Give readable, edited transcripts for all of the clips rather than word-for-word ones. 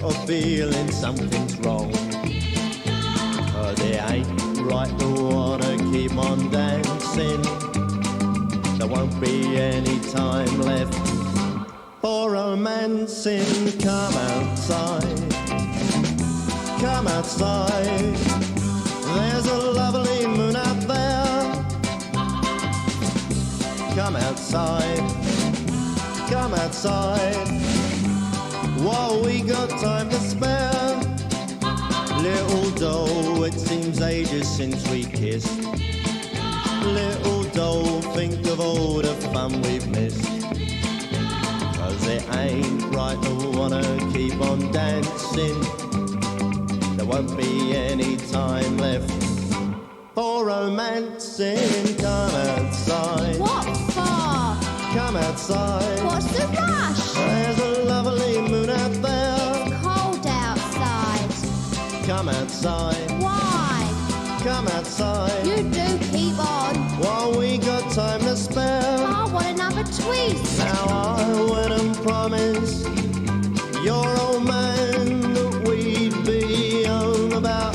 a feeling something's wrong. 'Cause it ain't right to wanna keep on dancing. There won't be any time left for romancing. Come outside, come outside. There's a lovely moon out there. Come outside, come outside. While we got time to spare. Little doll, it seems ages since we kissed. Little doll, think of all the fun we've missed. 'Cause it ain't right to wanna keep on dancing. There won't be any time left for romancing. Come outside. What for? Come outside. What's the rush? There's a lovely moon out there. It's cold outside. Come outside. Why? Come outside. You do keep on. While we got time to spare. I want another twist. Now I went and promised your old man that we'd be home about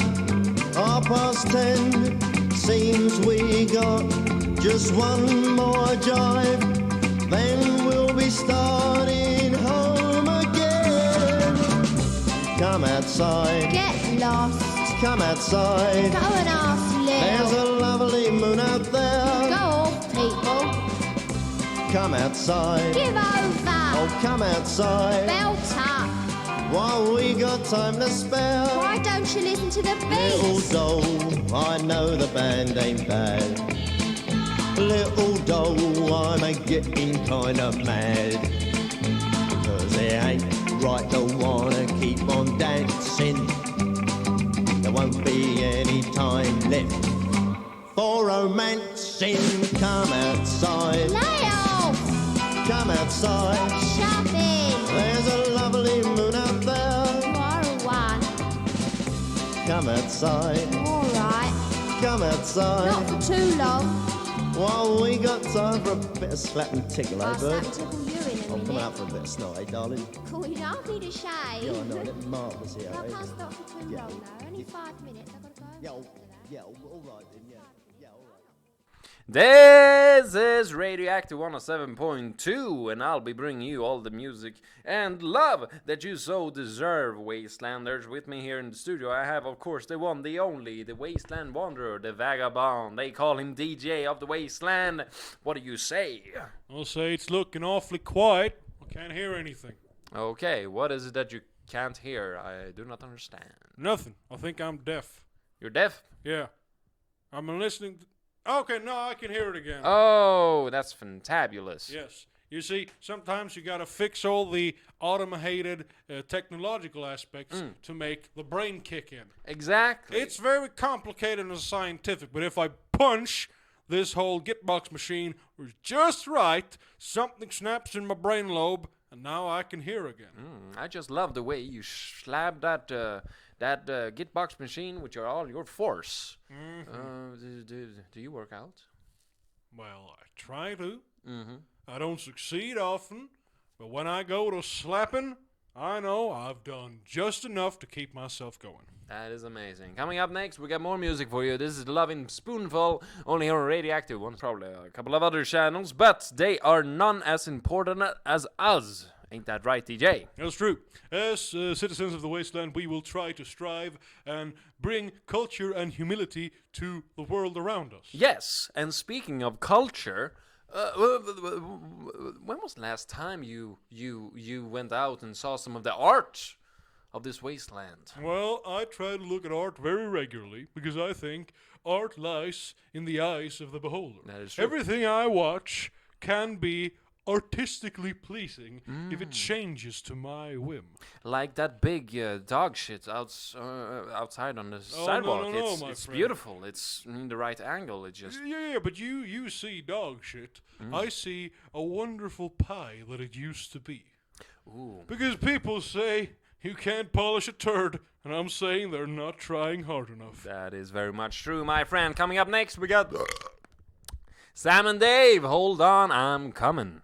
10:30. Seems we got just one more drive, then we'll be starting home again. Come outside. Get lost. Come outside. Go and ask There's Lil. a lovely moon out there. Go off, people. Come outside. Give over. Oh, come outside. Belt up. While we got time to spare. Why don't you listen to the Little beats? doll, I know the band ain't bad. Little doll, I'm a getting kinda mad. 'Cause it ain't right to wanna keep on dancing. There won't be any time left for romancing. Come outside. Lay off. Come outside. Shove in. There's a lovely moon out there. You are a one. Come outside. All right. Come outside. Not for too long. While we got time for a bit of slap and tickle, eh, I'll bird? slap tickle you in a I'm coming minute. out for a bit of snot, eh, darling? Cool, you don't need a shave. Yeah, I know, it's marvellous here, I eh? can't stop for too Yeah. long though. Only 5 minutes. I've got to go. Yeah, after that. yeah, all right then, yeah. Yeah, all right. This is Radioactive 107.2, and I'll be bringing you all the music and love that you so deserve, Wastelanders. With me here in the studio, I have, of course, the one, the only, the Wasteland Wanderer, the Vagabond. They call him DJ of the Wasteland. What do you say? I'll say it's looking awfully quiet. I can't hear anything. Okay, what is it that you can't hear? I do not understand. Nothing. I think I'm deaf. You're deaf? Yeah. I'm listening. Okay, no, I can hear it again. Oh, that's fantabulous. Yes. You see, sometimes you gotta fix all the automated technological aspects to make the brain kick in. Exactly. It's very complicated and scientific, but if I punch this whole Gitbox machine just right, something snaps in my brain lobe, and now I can hear again. I just love the way you slab that Gitbox machine with all your force. Do you work out? Well, I try to. Mm-hmm. I don't succeed often, but when I go to slapping, I know I've done just enough to keep myself going. That is amazing. Coming up next, we got more music for you. This is Loving Spoonful, only here on Radioactive One. Probably a couple of other channels, but they are none as important as us. Ain't that right, DJ? That's true. As citizens of the wasteland, we will try to strive and bring culture and humility to the world around us. Yes, and speaking of culture, when was the last time you went out and saw some of the art of this wasteland? Well, I try to look at art very regularly because I think art lies in the eyes of the beholder. That is true. Everything I watch can be artistically pleasing if it changes to my whim. Like that big dog shit outside on the sidewalk. no, it's my it's friend. beautiful. It's in the right angle. It just Yeah, but you see dog shit. I see a wonderful pie that it used to be. ooh. Because people say you can't polish a turd, and I'm saying they're not trying hard enough. That is very much true, my friend. Coming up next, we got Sam and Dave. Hold on, I'm coming.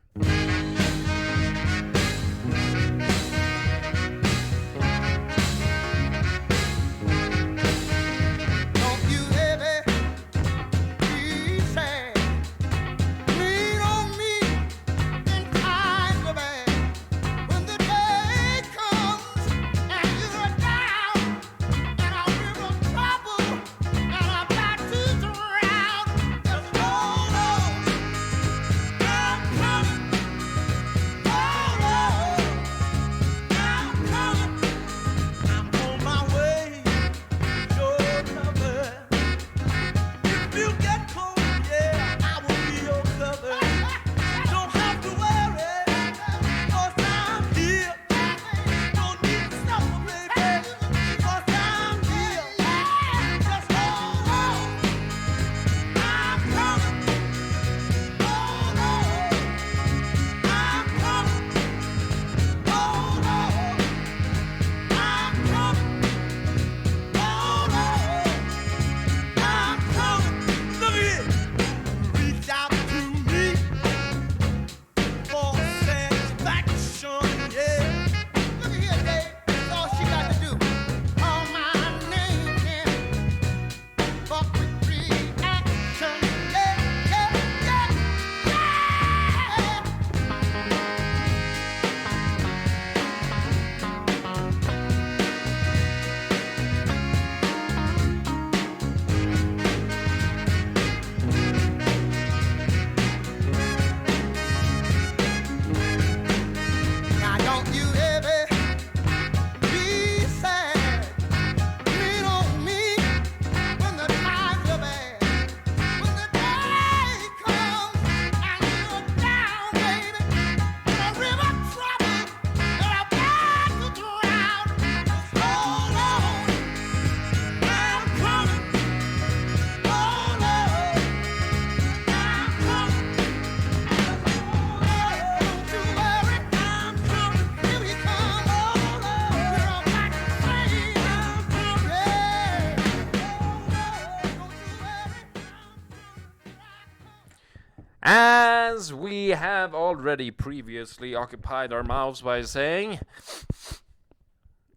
we have already previously occupied our mouths by saying,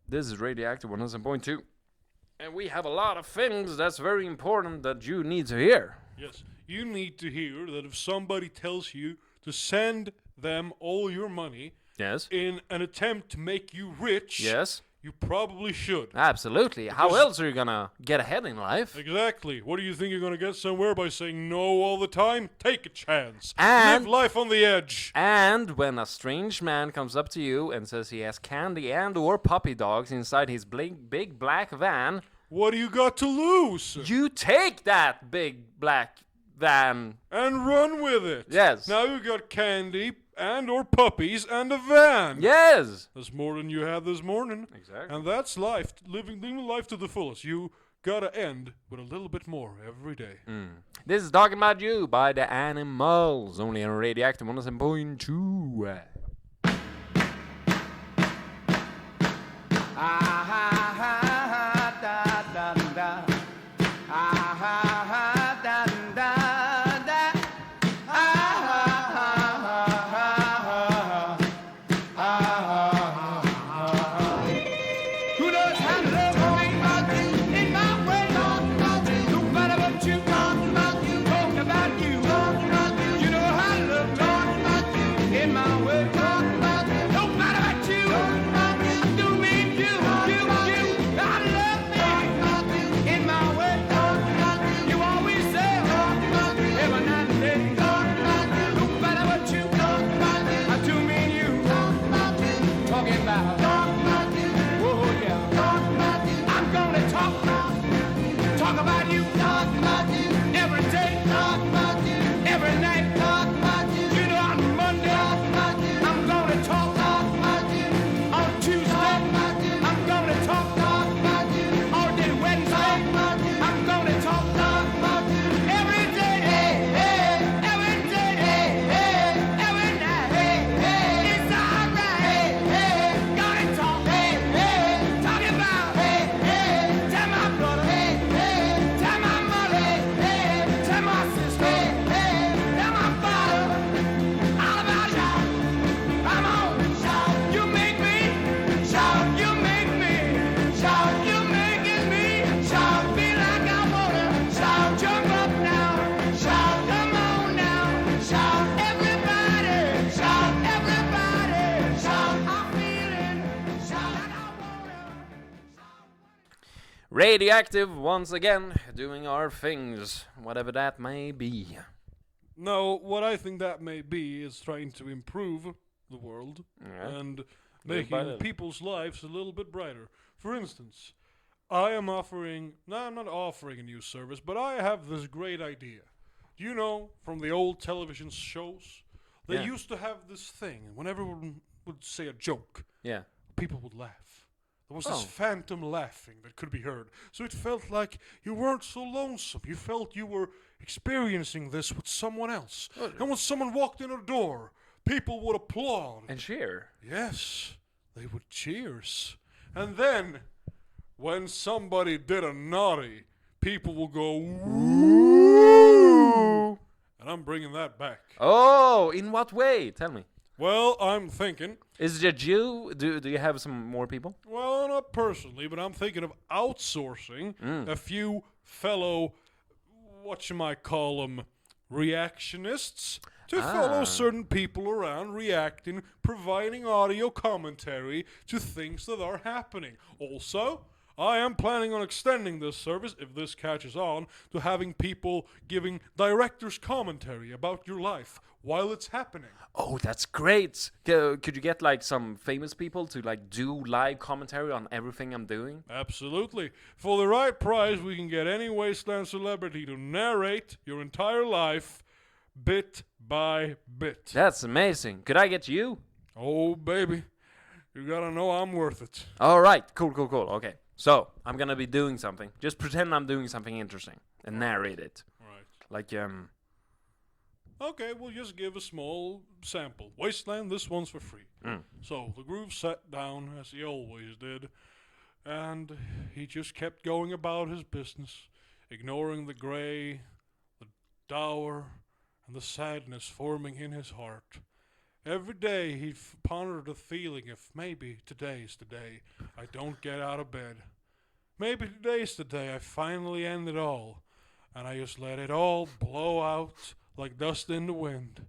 this is Radioactive 107.2, and we have a lot of things that's very important that you need to hear. Yes, you need to hear that if somebody tells you to send them all your money Yes. in an attempt to make you rich, Yes. you probably should. Absolutely. How Because- else are you gonna get ahead in life? Exactly. What do you think you're going to get somewhere by saying no all the time? Take a chance. And- Live life on the edge. And when a strange man comes up to you and says he has candy and or puppy dogs inside his big black van, What do you got to lose? you take that big black van. And run with it. Yes. Now you got candy and or puppies and a van. Yes. That's more than you had this morning. Exactly. And that's life. Living life to the fullest. You gotta end with a little bit more every day. This is Talking About You by the Animals, only on Radioactive 107.2. Who knows how to love talking about you in my way? Talking about you, no matter what you talking about you, talking about you, talking about you. You know how to love talking about you in my way. Talking about you, no matter what you talking about you, do me you. I love me talking about you in my way. Talking about you, you always say talking about you every night and day. Talking about you, no matter what you talking about you, I do mean you. Talking about you, talking about. I'm gonna talk about you, every day, every night, you know on Monday, I'm gonna talk about you, on Tuesday, I'm gonna talk about you, all day Wednesday, I'm gonna talk about you, every day, every day, every night, it's alright, gonna talk about, tell my brother, tell my mother, tell my sister, tell my father, all about you. Come on, shout, you make me, shout, you make me, shout, you making me, shout, feel like I wanna, shout, jump up now, shout, come on now, shout, everybody, shout, I'm feeling, shout, like I wanna. Radioactive once again, doing our things, whatever that may be. No, what I think that may be is trying to improve the world Yeah. and Little by making little. people's lives a little bit brighter. For instance, I am offering, no, I'm not offering a new service, but I have this great idea. Do you know, from the old television shows, they Yeah. used to have this thing, and when everyone would say a joke, Yeah. people would laugh. There was Oh. this phantom laughing that could be heard. So it felt like you weren't so lonesome. You felt you were experiencing this with someone else. Oh. And when someone walked in a door, people would applaud. And cheer. Yes, they would cheers. And then, when somebody did a naughty, people will go, woo! And I'm bringing that back. Oh, in what way? Tell me. Well, I'm thinking, Is it you? Do you have some more people? well, not personally, but I'm thinking of outsourcing a few fellow, whatchamacallem, reactionists to follow certain people around, reacting, providing audio commentary to things that are happening. Also, I am planning on extending this service, if this catches on, to having people giving director's commentary about your life while it's happening. Oh, that's great. Could you get like some famous people to like do live commentary on everything I'm doing? Absolutely. For the right price, we can get any Wasteland celebrity to narrate your entire life bit by bit. That's amazing. Could I get you? Oh, baby. You gotta know I'm worth it. All right. Cool. Okay. So I'm gonna be doing something. Just pretend I'm doing something interesting and narrate it. Right. Like Okay, we'll just give a small sample. Wasteland, this one's for free. So the Groove sat down, as he always did, and he just kept going about his business, ignoring the gray, the dour, and the sadness forming in his heart. Every day he pondered the feeling if maybe today's the day I don't get out of bed. Maybe today's the day I finally end it all, and I just let it all blow out like dust in the wind.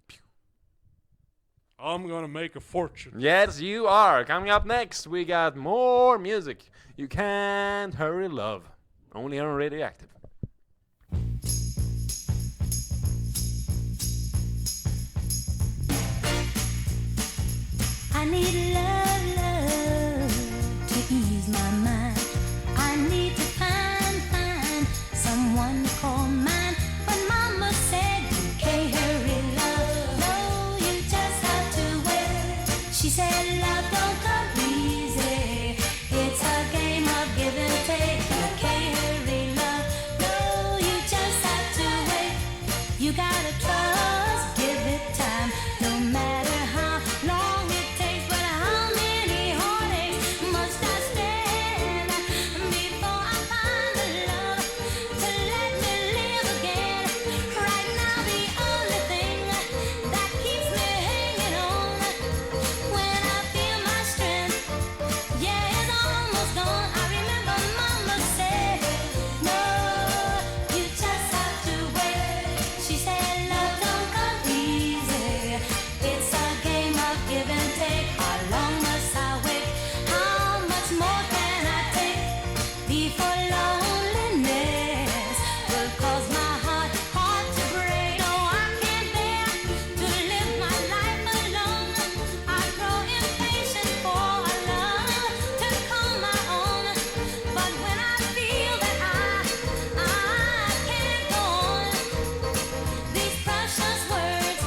I'm gonna make a fortune. Yes, you are. Coming up next, we got more music. You can't hurry love. Only on Radioactive. I need love, love to ease my mind. I need to find someone to call mine. But Mama said you can't hurry love. No, you just have to wait. She said love don't come easy. It's a game of give and take. You can't hurry love. No, you just have to wait. You gotta trust, give it time. No matter how long it takes, but how many heartaches must I stand before I find the love to let me live again? Right now, the only thing that keeps me hanging on when I feel my strength, yeah, it's almost gone. I remember Mama said, no, you just have to wait. She said, love don't come easy. It's a game of give and take. How long must I wait? How much more can I take before loneliness will cause my heart to break? No, I can't bear to live my life alone. I grow impatient for a love to call my own. But when I feel that I can't go on, these precious words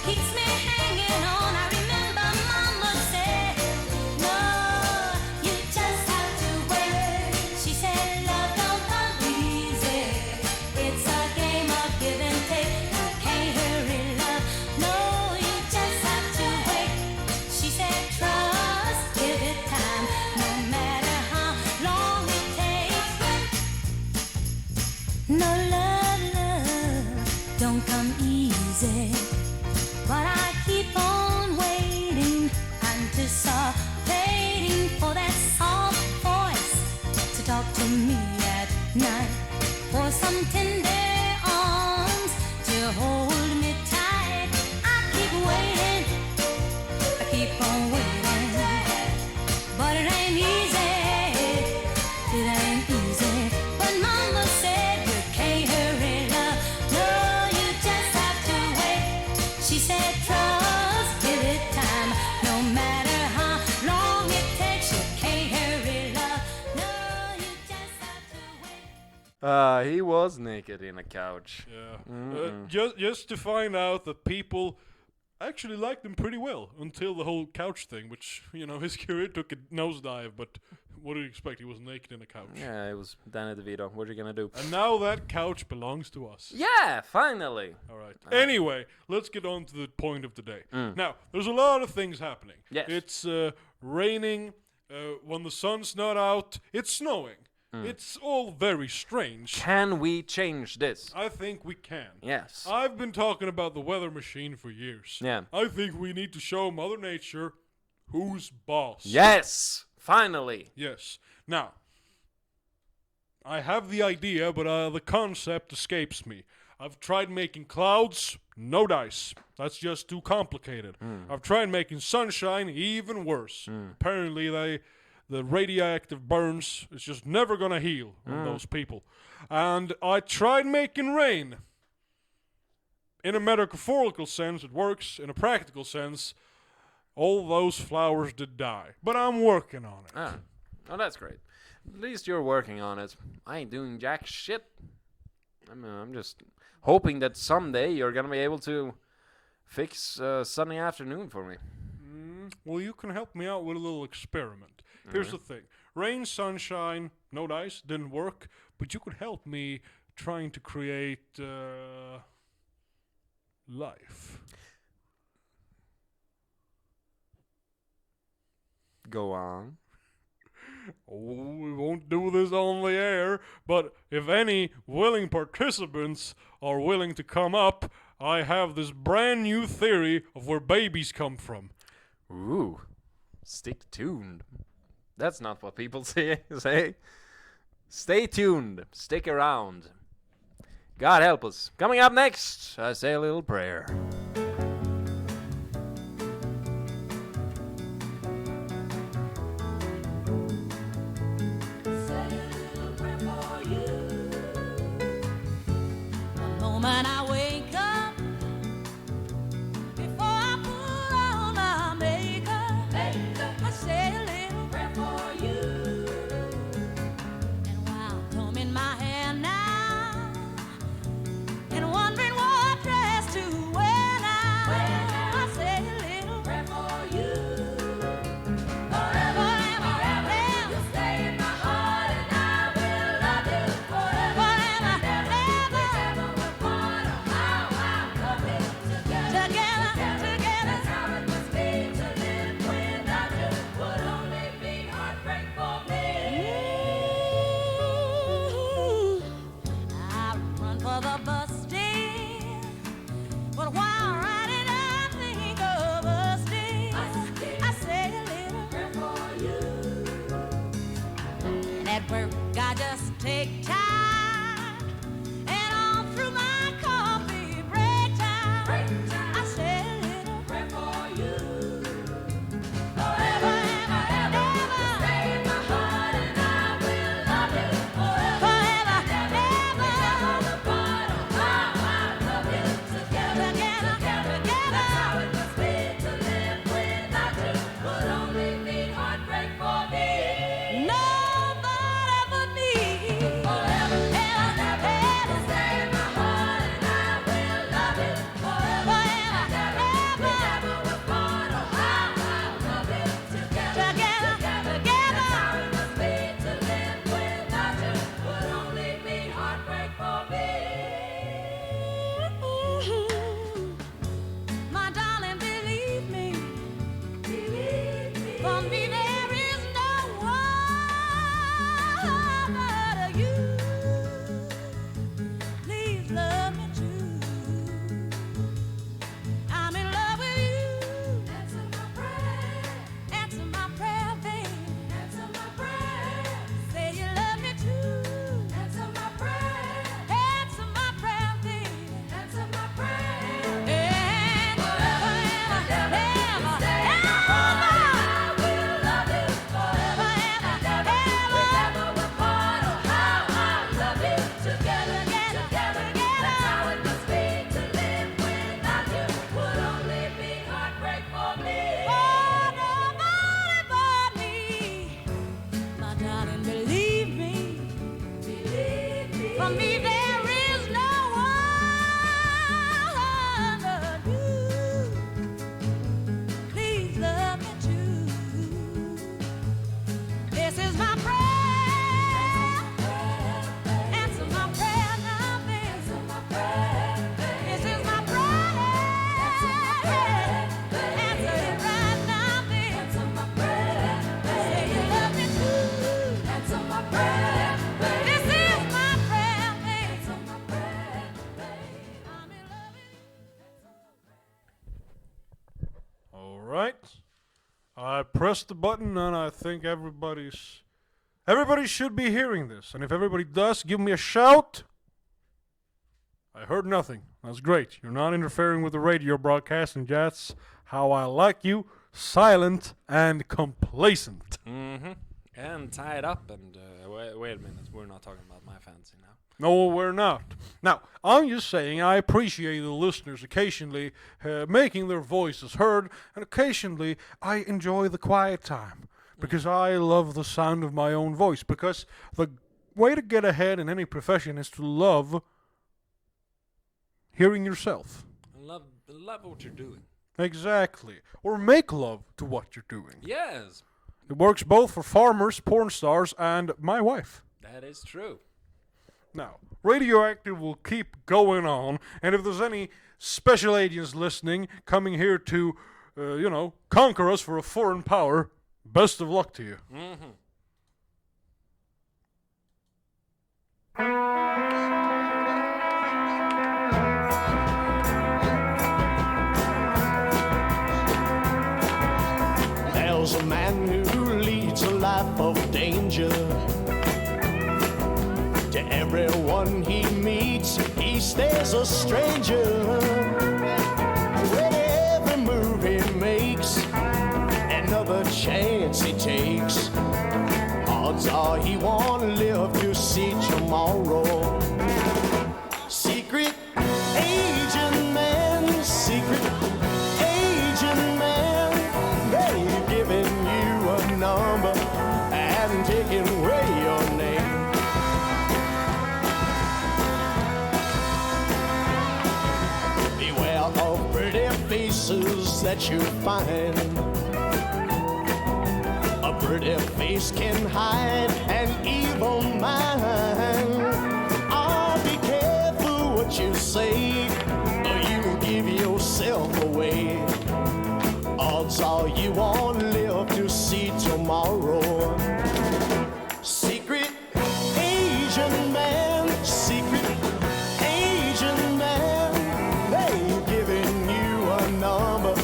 keeps me hanging on. I remember Mama said, no, you just have to wait. She said love don't come easy. It's a game of give and take. You can't hurry love. No, you just have to wait. She said trust, give it time. No matter how long it takes. No love don't come easy. But I keep on waiting, anticipating for that soft voice to talk to me at night, for some tender arms to hold me tight. I keep waiting, I keep on waiting, but it ain't easy, it ain't easy. But Mama said you can't hurry love. No, you just have to wait. She said trust, give it time. No matter how long it takes, you can't hurry love. No, you just have to wait. He was naked in a couch. Yeah. Just to find out that people actually liked him pretty well until the whole couch thing, which, his career took a nosedive, but what do you expect? He was naked in a couch. Yeah, it was Danny DeVito. What are you gonna do? And now that couch belongs to us. Yeah, finally. All right. Anyway, let's get on to the point of the day. Now, there's a lot of things happening. Yes. It's raining. When the sun's not out, it's snowing. It's all very strange. Can we change this? I think we can. Yes. I've been talking about the weather machine for years. Yeah. I think we need to show Mother Nature who's boss. Yes, finally. Yes. Now, I have the idea, but the concept escapes me. I've tried making clouds, no dice. That's just too complicated. I've tried making sunshine, even worse. Apparently, the radioactive burns is just never gonna heal on those people. And I tried making rain. In a metaphorical sense, it works. In a practical sense, all those flowers did die. But I'm working on it. Oh, that's great. At least you're working on it. I ain't doing jack shit. I'm just hoping that someday you're gonna be able to fix a sunny afternoon for me. Well, you can help me out with a little experiment. Here's the thing. Rain, sunshine, no dice, didn't work. But you could help me trying to create life. Go on. Oh, we won't do this on the air, but if any willing participants are willing to come up I have this brand new theory of where babies come from. Ooh, stick tuned. That's not what people say. Stay tuned. Stick around. God help us. Coming up next, I say a little prayer. Moment I wake up, before I put on my makeup, I say a little prayer for you. And while combing my hair now, and wondering what dress to wear now, I say a little prayer for you. Forever, forever, you stay in my heart, and I will love you forever, forever, ever. Together, together. That's how it must be to live without you. Would only be heartbreak for me. I run for the bus stand, but while riding I think of us days. I say a little prayer for you. And at work I just take time, and all through my coffee break time, I say a little prayer for you. Forever, ever, ever, stay in my heart, and I will love you forever, ever, ever. Apart, oh, how I love you together, together, together. That's how it must be to live without you. Would only mean heartbreak for me. Nobody but me. Forever, ever, ever, stay in my heart, and I will love you forever, ever, ever. Never apart, oh, how I love you together, together, together. That's how it must be to live without you. Would only mean heartbreak for me. My darling, believe me. For me there is no one but you. Please love me too. I'm in love with you. Answer my prayer. Answer my prayer, babe. Answer my prayer. Say you love me too. Answer my prayer. Answer my prayer, babe. Answer my prayer. And forever, ever, ever, stay in my heart. I will love you forever, ever, ever. Never apart, oh, how I love you together, together, together. That's how it must be to live without you. Would only be heartbreak for me. Oh, nobody but me. My darling, believe me. For me there is no one but you. Please love me too. This is my prayer. Answer my prayer now, babe. Answer my prayer. This is my prayer. Answer it right now, babe. Answer my prayer. Say you love me too. Answer my prayer. This is my prayer, babe. Answer my prayer, babe. I'm in love with you. All right. I pressed the button, and I think everybody should be hearing this. And if everybody does, give me a shout. I heard nothing. That's great. You're not interfering with the radio broadcast, and that's how I like you. Silent and complacent. Mm-hmm. And tied up and... wait a minute. We're not talking about my fancy now. No, we're not. Now, I'm just saying I appreciate the listeners occasionally making their voices heard, and occasionally I enjoy the quiet time because I love the sound of my own voice. Because the way to get ahead in any profession is to love hearing yourself. Love what you're doing. Exactly. Or make love to what you're doing. Yes, It works both for farmers, porn stars, and my wife. that is true. Now, Radioactive will keep going on, and if there's any special agents listening, coming here to, conquer us for a foreign power, best of luck to you. Mm-hmm. a man who leads a life of danger. To everyone he meets, he stays a stranger. With every move he makes, another chance he takes, odds are he won't live to see tomorrow. Secret agent man, secret agent man, they've given you a number and taken away your name. Beware of pretty faces that you find. A pretty face can hide an evil mind. Oh, be careful what you say, or you give yourself away. Odds are you won't live to see tomorrow. Secret agent man, secret agent man, they've given you a number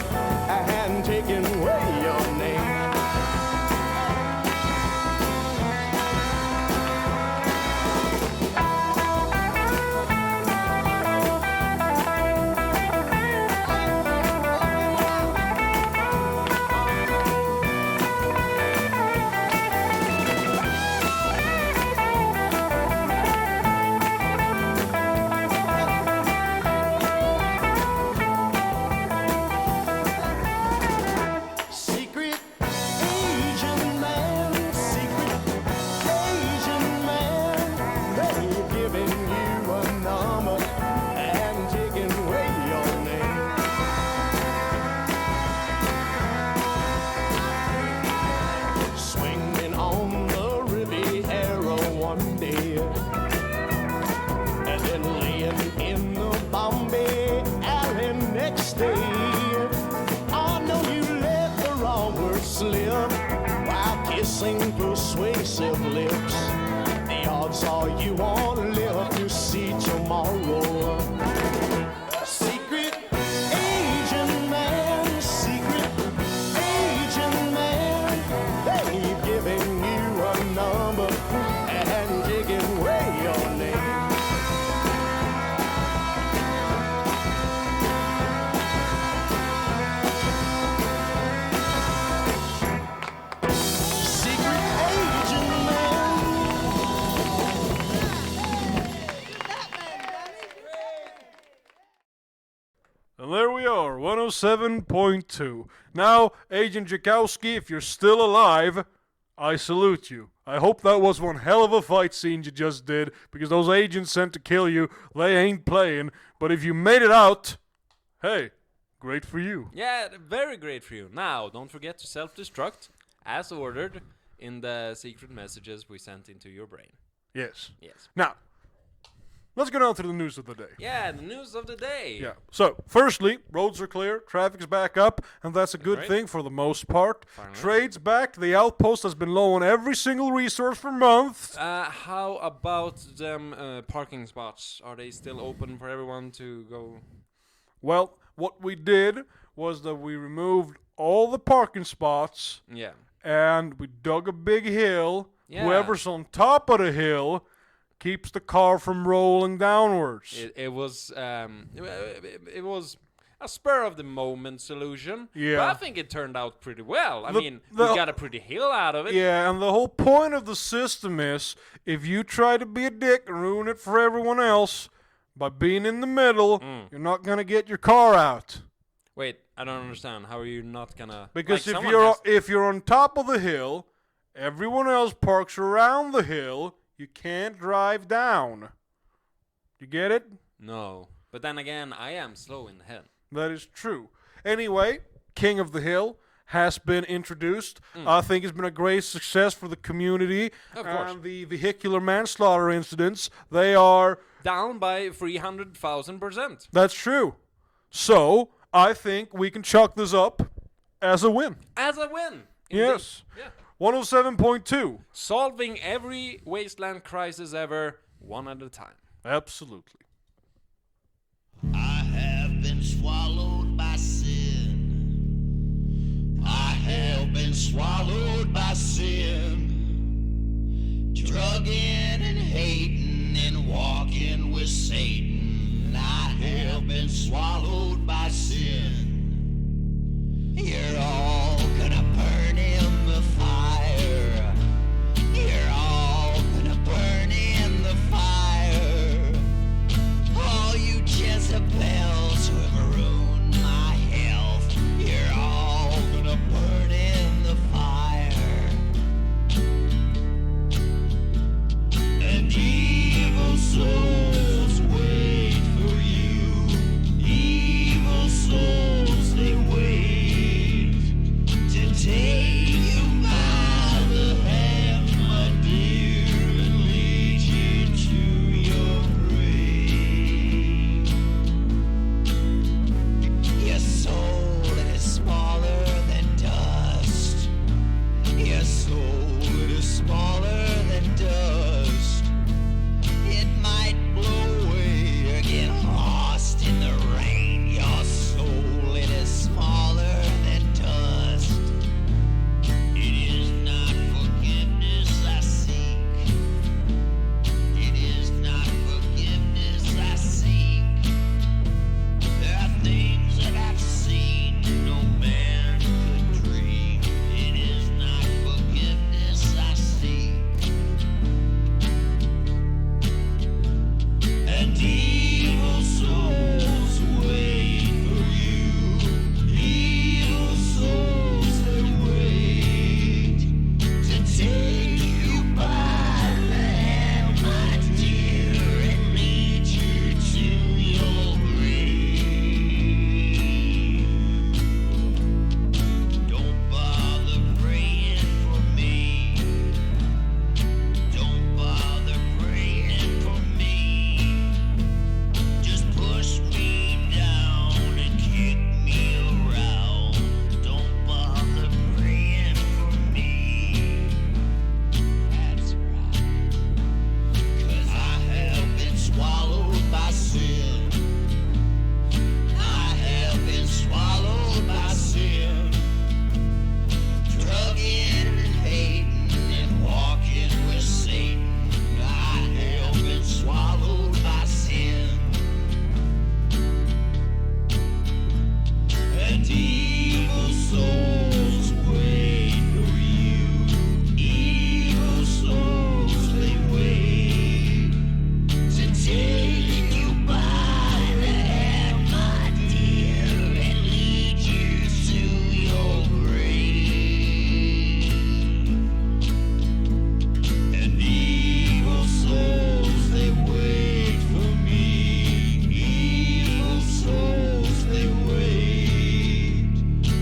and taken away your name. Secret agent man, secret agent man, they've given you a number and taken away your name. Swinging on the Riviera one day, and then laying in the Bombay alley next day. I know you let the wrong word slip while kissing persuasive lips. The odds are you won't live to see tomorrow. Secret agent man, secret agent man, they've given you a number and taken away your name. Secret agent man. And there we are, 107.2. Now, Agent Jakowski, if you're still alive, I salute you. I hope that was one hell of a fight scene you just did, because those agents sent to kill you, they ain't playing. But if you made it out, hey, great for you. Yeah, very great for you. Now, don't forget to self-destruct, as ordered, in the secret messages we sent into your brain. Yes. Yes. Now, let's get on to the news of the day. Yeah, the news of the day. Yeah. So, firstly, roads are clear, traffic's back up, and that's a good Great. thing for the most part. Finally. Trade's back. The outpost has been low on every single resource for months. How about them parking spots? Are they still open for everyone to go? Well, what we did was that we removed all the parking spots Yeah. and we dug a big hill. Yeah. Whoever's on top of the hill keeps the car from rolling downwards. It was it was a spur of the moment solution. Yeah. But I think it turned out pretty well. I The- mean, the- we got a pretty hill out of it. Yeah, and the whole point of the system is if you try to be a dick and ruin it for everyone else by being in the middle, you're not going to get your car out. Wait, I don't understand. How are you not gonna? Because like, if someone you're has- if you're on top of the hill, everyone else parks around the hill, you can't drive down. You get it? No, but then again, I am slow in the head. That is true. Anyway, King of the Hill has been introduced. I think it's been a great success for the community. Of course. And the vehicular manslaughter incidents, they are... Down by 300,000%. That's true. So, I think we can chalk this up as a win. As a win. Yes. Yeah. 107.2. Solving every wasteland crisis ever, one at a time. Absolutely. I have been swallowed by sin. I have been been swallowed by sin, drugging and hating and walking with Satan. I have been swallowed by sin. You're all gonna burn in the fire. You're all gonna burn in the fire. All you Jezebels who have ruined my health, you're all gonna burn in the fire. And evil souls wait for you. Evil souls, they wait to take you by the hand, my dear, and lead you to your grave. Your soul, it is smaller than dust. Your soul, it is smaller than dust. It might blow away or get lost in the rain. Your soul, it is smaller than dust. It is not forgiveness I seek. It is not forgiveness I seek. There are things that I've seen no man could dream. It is not forgiveness I seek. And evil souls wait for you. Evil souls, they wait to take you by the hand, my dear, and lead you to your grave. Don't bother praying for me. Don't bother praying for me. Just push me down and kick me around. Don't bother praying for me. That's right. 'Cause I have been swallowed by sin. I have been swallowed by sin. Drugging and hating and walking with Satan. I have been swallowed by sin. And evil souls wait for you. Evil souls, they wait to take you by the hand, my dear, and lead you to your grave. And evil souls, they wait for me. Evil souls, they wait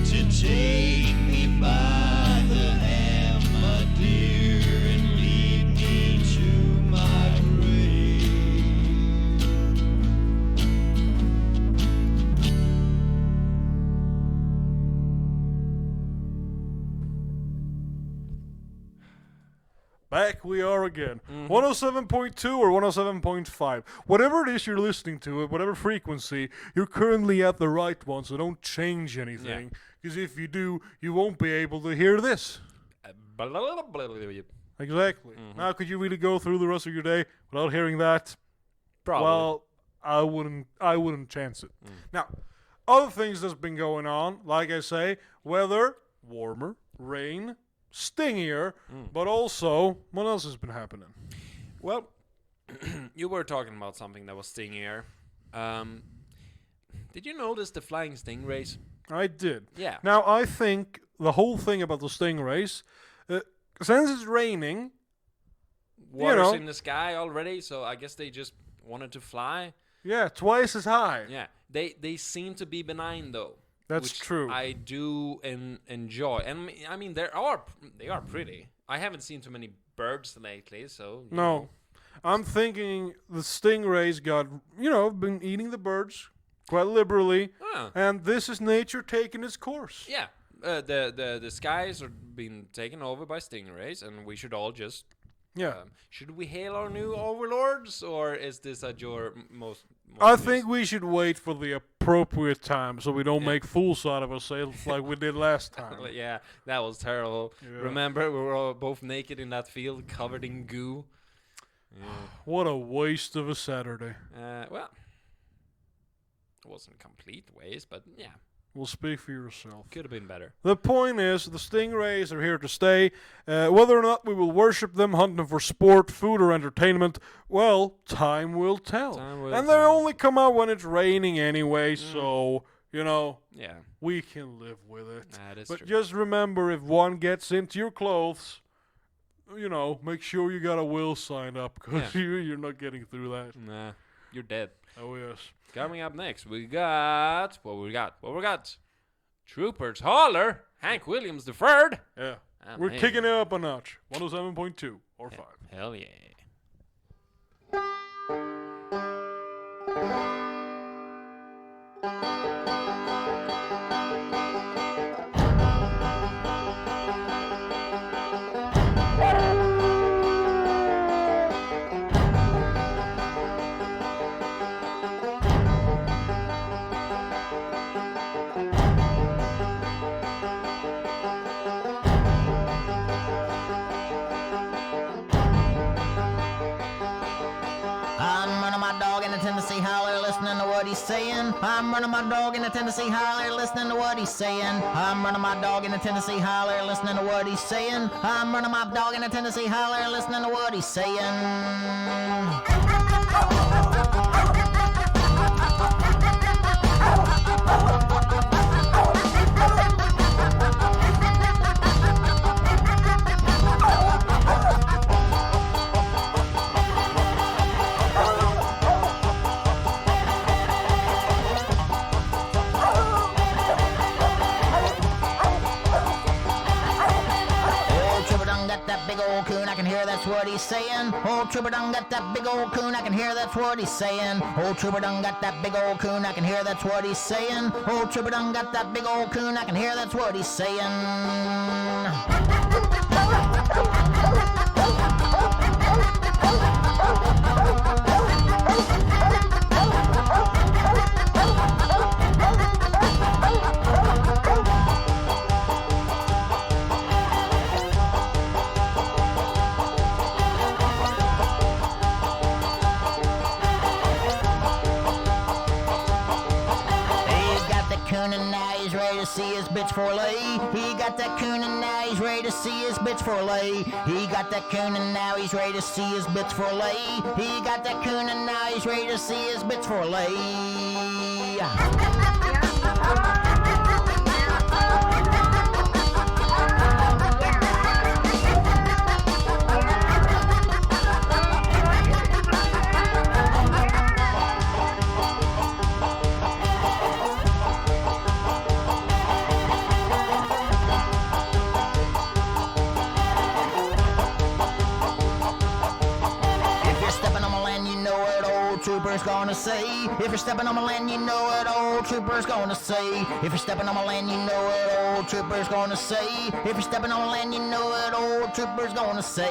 to take me by the hand, my dear, and lead me to my grave. Back we are again. 107.2 or 107.5. Whatever it is you're listening to, at whatever frequency, you're currently at the right one, so don't change anything. Because if you do, you won't be able to hear this. Exactly. Now, could you really go through the rest of your day without hearing that? Probably. Well, I wouldn't chance it. Now, other things that's been going on, like I say, weather, warmer, rain, stingier, but also, what else has been happening? Well, you were talking about something that was stingier. Did you notice the flying stingrays? I did. Yeah. Now, I think the whole thing about the stingrays, since it's raining, Water's in the sky already, so I guess they just wanted to fly. yeah, twice as high. Yeah, they seem to be benign though. That's which true. I do enjoy, and I mean they are pretty. I haven't seen too many birds lately, so you No. know. I'm thinking the stingrays got, been eating the birds quite liberally, Ah. and this is nature taking its course. Yeah, the skies are being taken over by stingrays, and we should all just. Yeah. Should we hail our new overlords, or is this at your most I think we should wait for the appropriate time so we don't make fools out of ourselves like we did last time. Yeah, that was terrible. Yeah. Remember, we were all both naked in that field, covered in goo. Yeah. What a waste of a Saturday. Well, it wasn't a complete waste, but yeah, Well, speak for yourself. could have been better. The point is, the stingrays are here to stay. Whether or not we will worship them, hunt them for sport, food, or entertainment, well, time will tell. And they only come out when it's raining anyway, so, you know, Yeah, we can live with it. that is But true. just remember, if one gets into your clothes, you know, make sure you got a will signed up, because you're not getting through that. Nah, you're dead. Oh, yes. Coming up next, we got what we got. Troopers Holler, Hank Williams III. Yeah. Ah, We're man. kicking it up a notch. 107.2 or 5. Hell yeah. I'm running my dog in the Tennessee Holler, listening to what he's saying. I'm running my dog in the Tennessee Holler, listening to what he's saying. I'm running my dog in the Tennessee Holler, listening to what he's saying. I'm running my dog in the Tennessee Holler, listening to what he's saying. Old Trooper done got that big old coon, I can hear that's what he's saying. Old Trooper done got that big old coon, I can hear that's what he's saying. Old Trooper done got that big old coon, I can hear that's what he's saying. Old Trooper done got that big old coon, I can hear that's what he's saying. He's got the coon and now he's ready to see his bitch for lay. He got that coon and now he's ready to see his bitch for lay. He got that coon and now he's ready to see his bitch for lay. He got that coon and now he's ready to see his bitch for lay. If you're stepping on my land, you know what old trooper's gonna say. If you're stepping on my land, you know what old trooper's gonna say. If you're stepping on my land, you know what old trooper's gonna say. If you're stepping on my land, you know what old trooper's gonna say.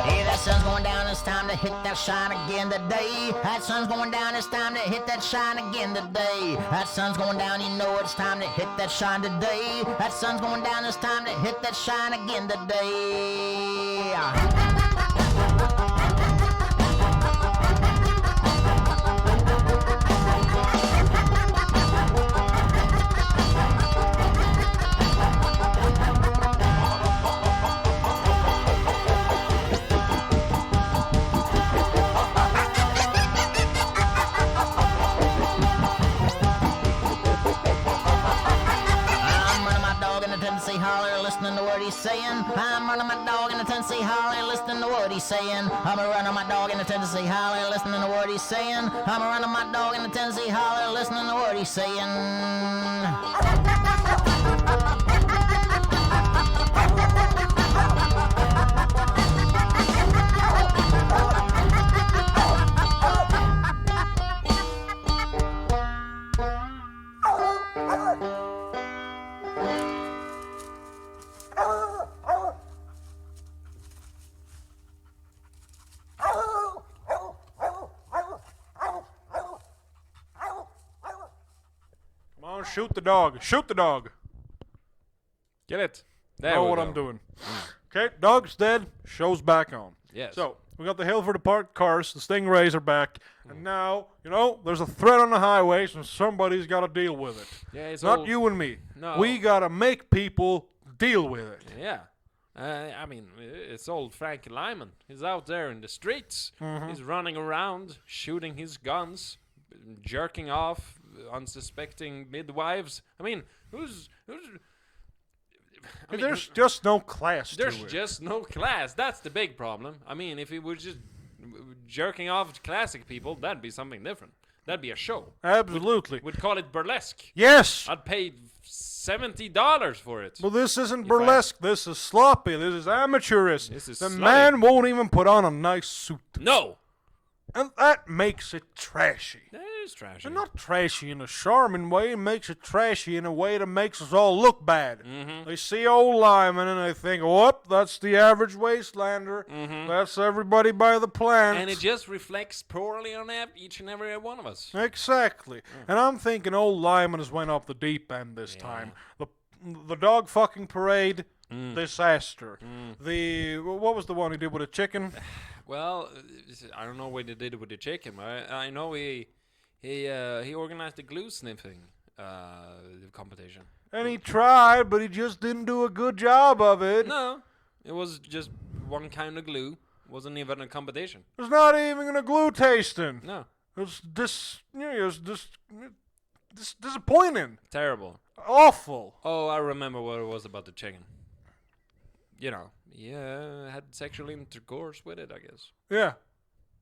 Hey, that sun's going down, it's time to hit that shine again today. That sun's going down, it's time to hit that shine again today. That sun's going down, you know it's time to hit that shine today. That sun's going down, it's time to hit that shine again today. I'm running my dog in the Tennessee Holler, listening to what he's saying. I'm running my dog in the Tennessee Holler, listening to what he's saying. I'm running my dog in the Tennessee Holler, listening to what he's saying. I'm running my dog in the Tennessee Holler, listening to what he's saying. Come on, shoot the dog. Shoot the dog. Get it. There Know we what go. I'm doing. Okay, dog's dead. Show's back on. Yes. So, we got the Hilford parked cars. The Stingrays are back. And now, there's a threat on the highways and somebody's got to deal with it. Yeah, it's Not all- you and me. No. We got to make people deal with it. Yeah. I mean, it's old Frank Lyman. He's out there in the streets. He's running around, shooting his guns, jerking off unsuspecting midwives. I mean, There's just no class there's to it. just no class. That's the big problem. I mean, if he was just jerking off classic people, that'd be something different. That'd be a show. Absolutely. We'd call it burlesque. Yes. I'd pay $70 for it. Well, this isn't burlesque. This is sloppy. This is amateurish. This is the slutty. man won't even put on a nice suit. No! And that makes it trashy. That is trashy. And not trashy in a charming way. It makes it trashy in a way that makes us all look bad. They see old Lyman and they think, whoop, that's the average wastelander. That's everybody by the plant. And it just reflects poorly on each and every one of us. Exactly. And I'm thinking old Lyman has went off the deep end this time. The dog fucking parade, disaster. What was the one he did with a chicken? Well, I don't know what he did with the chicken. I know he organized the glue sniffing competition. And he tried, but he just didn't do a good job of it. No, it was just one kind of glue. Wasn't even a competition. There's not even a glue tasting. No, It was disappointing. terrible. Awful. Oh, I remember what it was about the chicken. Had sexual intercourse with it, I guess. Yeah.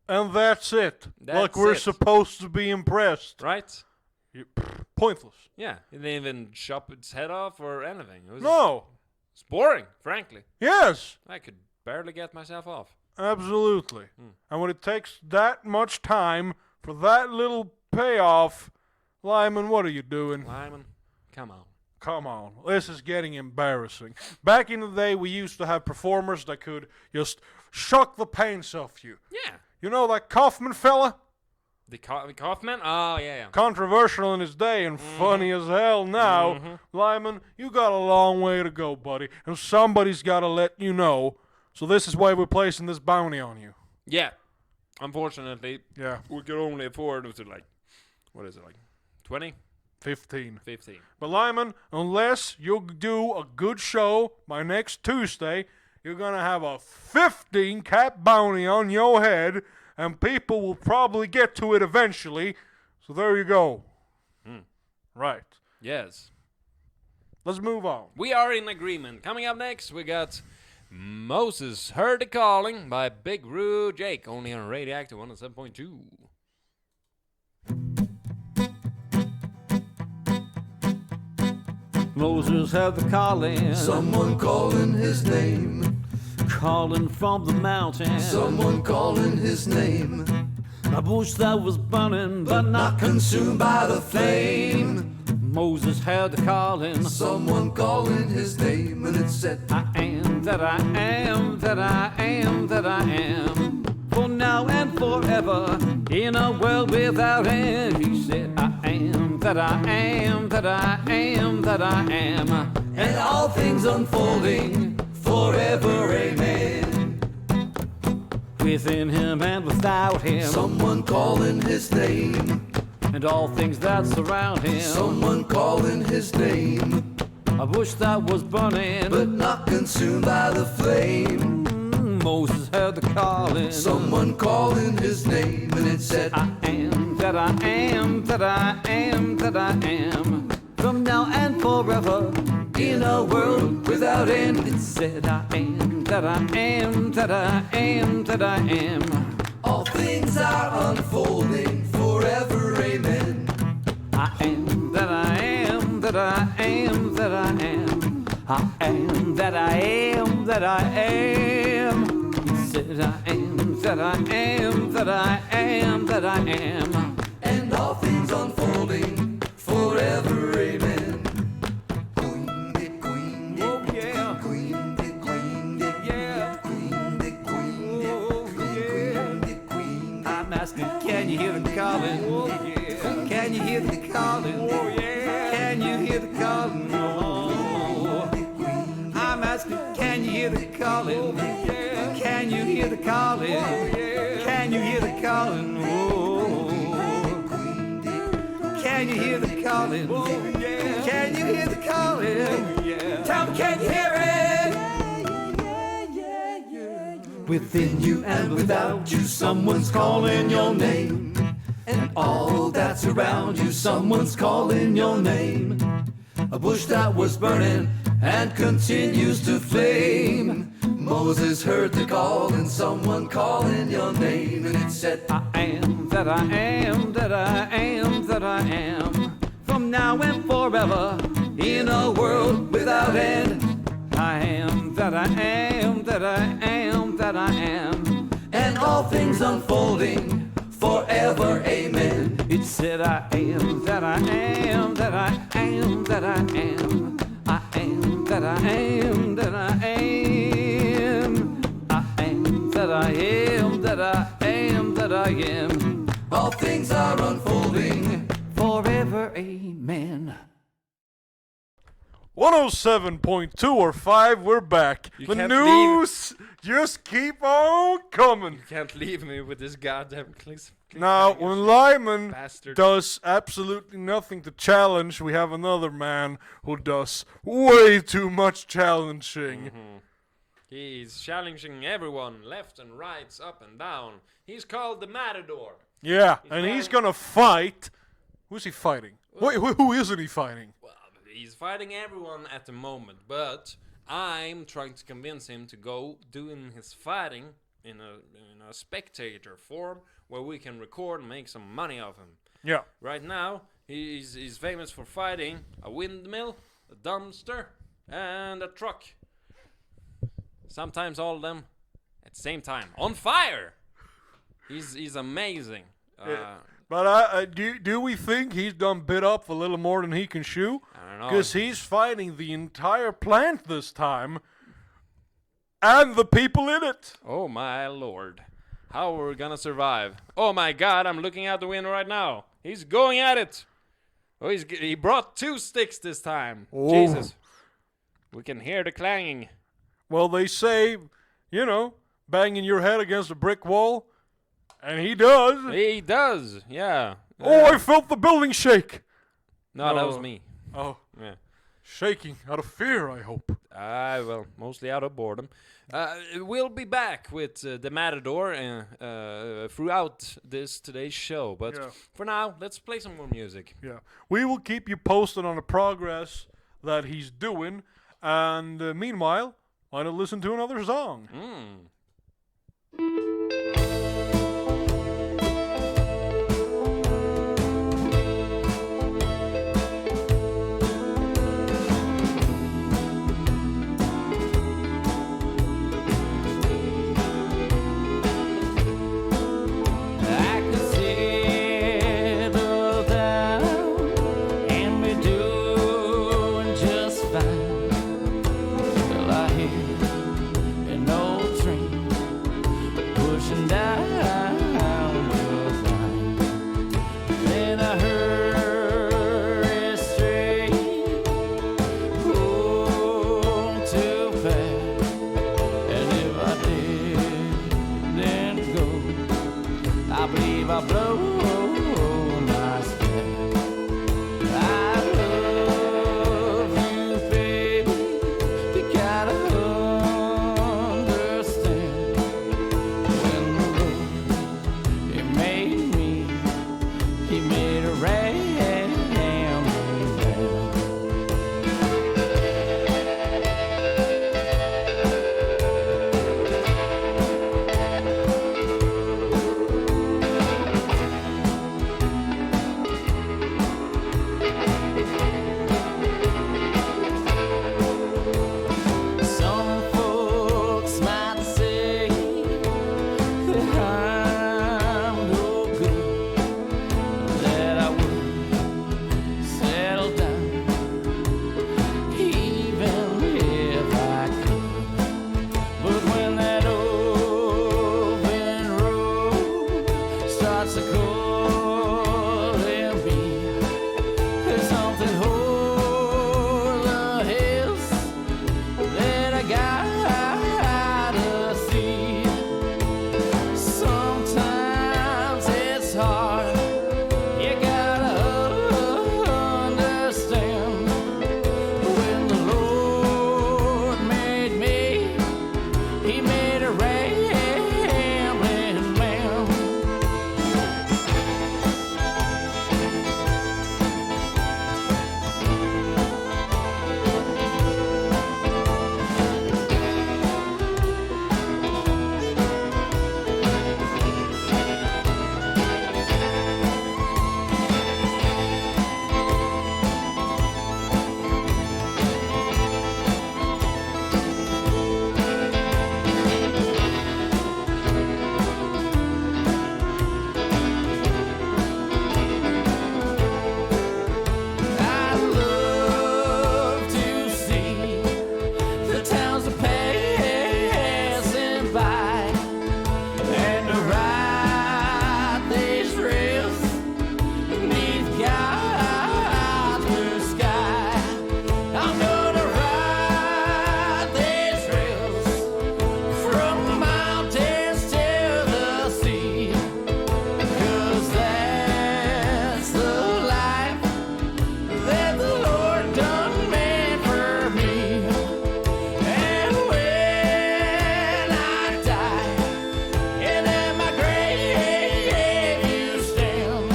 And that's it. That's like we're it. supposed to be impressed. Right? Pointless. Yeah, he didn't even chop its head off or anything. It was No. It's boring, frankly. Yes. I could barely get myself off. Absolutely. And when it takes that much time for that little payoff, Lyman, what are you doing? Lyman, come on. Come on. This is getting embarrassing. Back in the day, we used to have performers that could just shock the pants off you. Yeah. You know that Kaufman fella? The Kaufman? Oh, yeah. Controversial in his day and funny as hell now. Lyman, you got a long way to go, buddy. And somebody's got to let you know. So this is why we're placing this bounty on you. Yeah. Unfortunately, Yeah. we could only afford it to 20? 15. 15. But Lyman, unless you do a good show by next Tuesday, you're going to have a 15 cap bounty on your head, and people will probably get to it eventually. So there you go. Right. Yes. Let's move on. We are in agreement. Coming up next, we got Moses Heard the Calling by Big Roo Jake, only on Radioactive 107.2. Moses heard the calling, Someone calling his name. calling from the mountain. Someone calling his name. A bush that was burning, but not Consumed by the flame. Moses heard the calling. Someone calling his name. And it said, I am that I am, that I am, that I am. For now and forever, in a world without end. He said, I am that I am, that I am, that I am. and all things unfolding forever, amen. Within him and without him, Someone calling his name. and all things that surround him. Someone calling his name. A bush that was burning, But not consumed by the flame. Moses heard the calling. Someone calling his name. And it said, I am that I am, that I am, that I am. From now and forever, in a world without end. it said I am, that I am, that I am, that I am. All things are unfolding forever, amen. I am, that I am, that I am, that I am. I am that I am, that I am. He said I am, that I am, that I am, that I am. And all things unfolding forever, amen. Queen, dick, queen, dick, Oh yeah, queen, dick, queen, dick, yeah. queen, dick, queen, dick, Oh yeah. queen, dick, queen, dick. I'm asking, can you hear the calling? Oh yeah. Can you hear the calling? Oh yeah. Can you hear the calling? Oh. I'm asking, can you hear the calling? Oh yeah. Can you hear the calling? Oh yeah. Can you hear the calling? Oh. Can you hear the calling? Oh yeah. Can you hear the calling? Oh yeah. Tell me, can you hear it? Within you and without you, someone's calling your name. And all that's around you, someone's calling your name. A bush that was burning and continues to flame. Moses heard the call and someone calling your name. And it said, I am that I am, that I am, that I am. From now and forever, in a world without end. I am that I am, that I am, that I am. And all things unfolding forever, amen. It said I am that I am, that I am, that I am. I am that I am, that I am. I am that I am, that I am, that I am. All things are unfolding forever, amen. 107.2 or 5, we're back. You The can't news just keep on coming. You can't leave me with this goddamn Now, when Lyman bastard. does absolutely nothing to challenge, we have another man who does way too much challenging. He's challenging everyone, left and right, up and down. He's called the Matador. Yeah, He's and he's fighting- gonna fight. Who's he fighting? Wait, who isn't he fighting? Well, he's fighting everyone at the moment, but I'm trying to convince him to go doing his fighting in a spectator form where we can record and make some money off him. Yeah. Right now, he's famous for fighting a windmill, a dumpster, and a truck. Sometimes all of them at the same time, on fire. He's amazing. But do we think he's done bit up a little more than he can chew? I don't know. Because he's fighting the entire plant this time, and the people in it. Oh my lord. How are we gonna survive? Oh my god, I'm looking out the window right now. He's going at it. Oh, he brought 2 sticks this time. Oh. Jesus. We can hear the clanging. Well, they say, banging your head against a brick wall, and he does. He does, yeah. Oh, I felt the building shake. No, that was No. me. Oh, Yeah. shaking out of fear, I hope. Well, mostly out of boredom. We'll be back with the Matador throughout today's show. But Yeah. for now, let's play some more music. Yeah. We will keep you posted on the progress that he's doing, and meanwhile, why not listen to another song? I could settle down and be doing just fine till I hear an old train pushing down the line. Then I hurry straight home too fast, and if I didn't go, I believe I blow my spell. I love you, baby. You gotta understand. When the Lord, He made me, He made a ram and lamb. bicycle and me. There's something over the hills that I gotta see. Sometimes it's hard, you gotta understand. When the Lord made me, He made a rambling man. I love to see the towns are passing by and to ride these rails beneath God's blue sky. I'm gonna ride these rails from the mountains to the sea, 'cause that's the life that the Lord done made for me. And when I die, and in my grave you stand,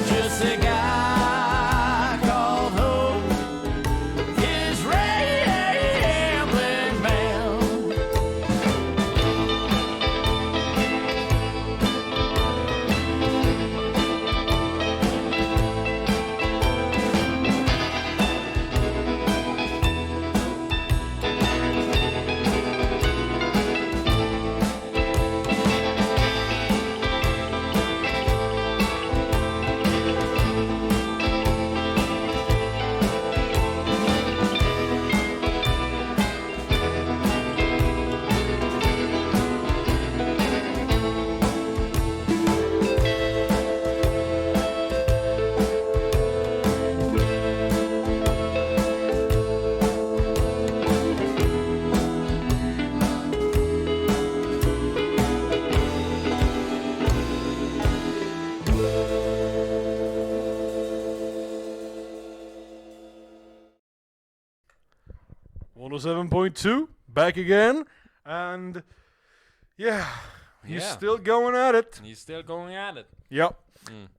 just a guy called home, his rambling man. One 107.2, back again, and yeah, he's Yeah. still going at it. He's still going at it. Yep.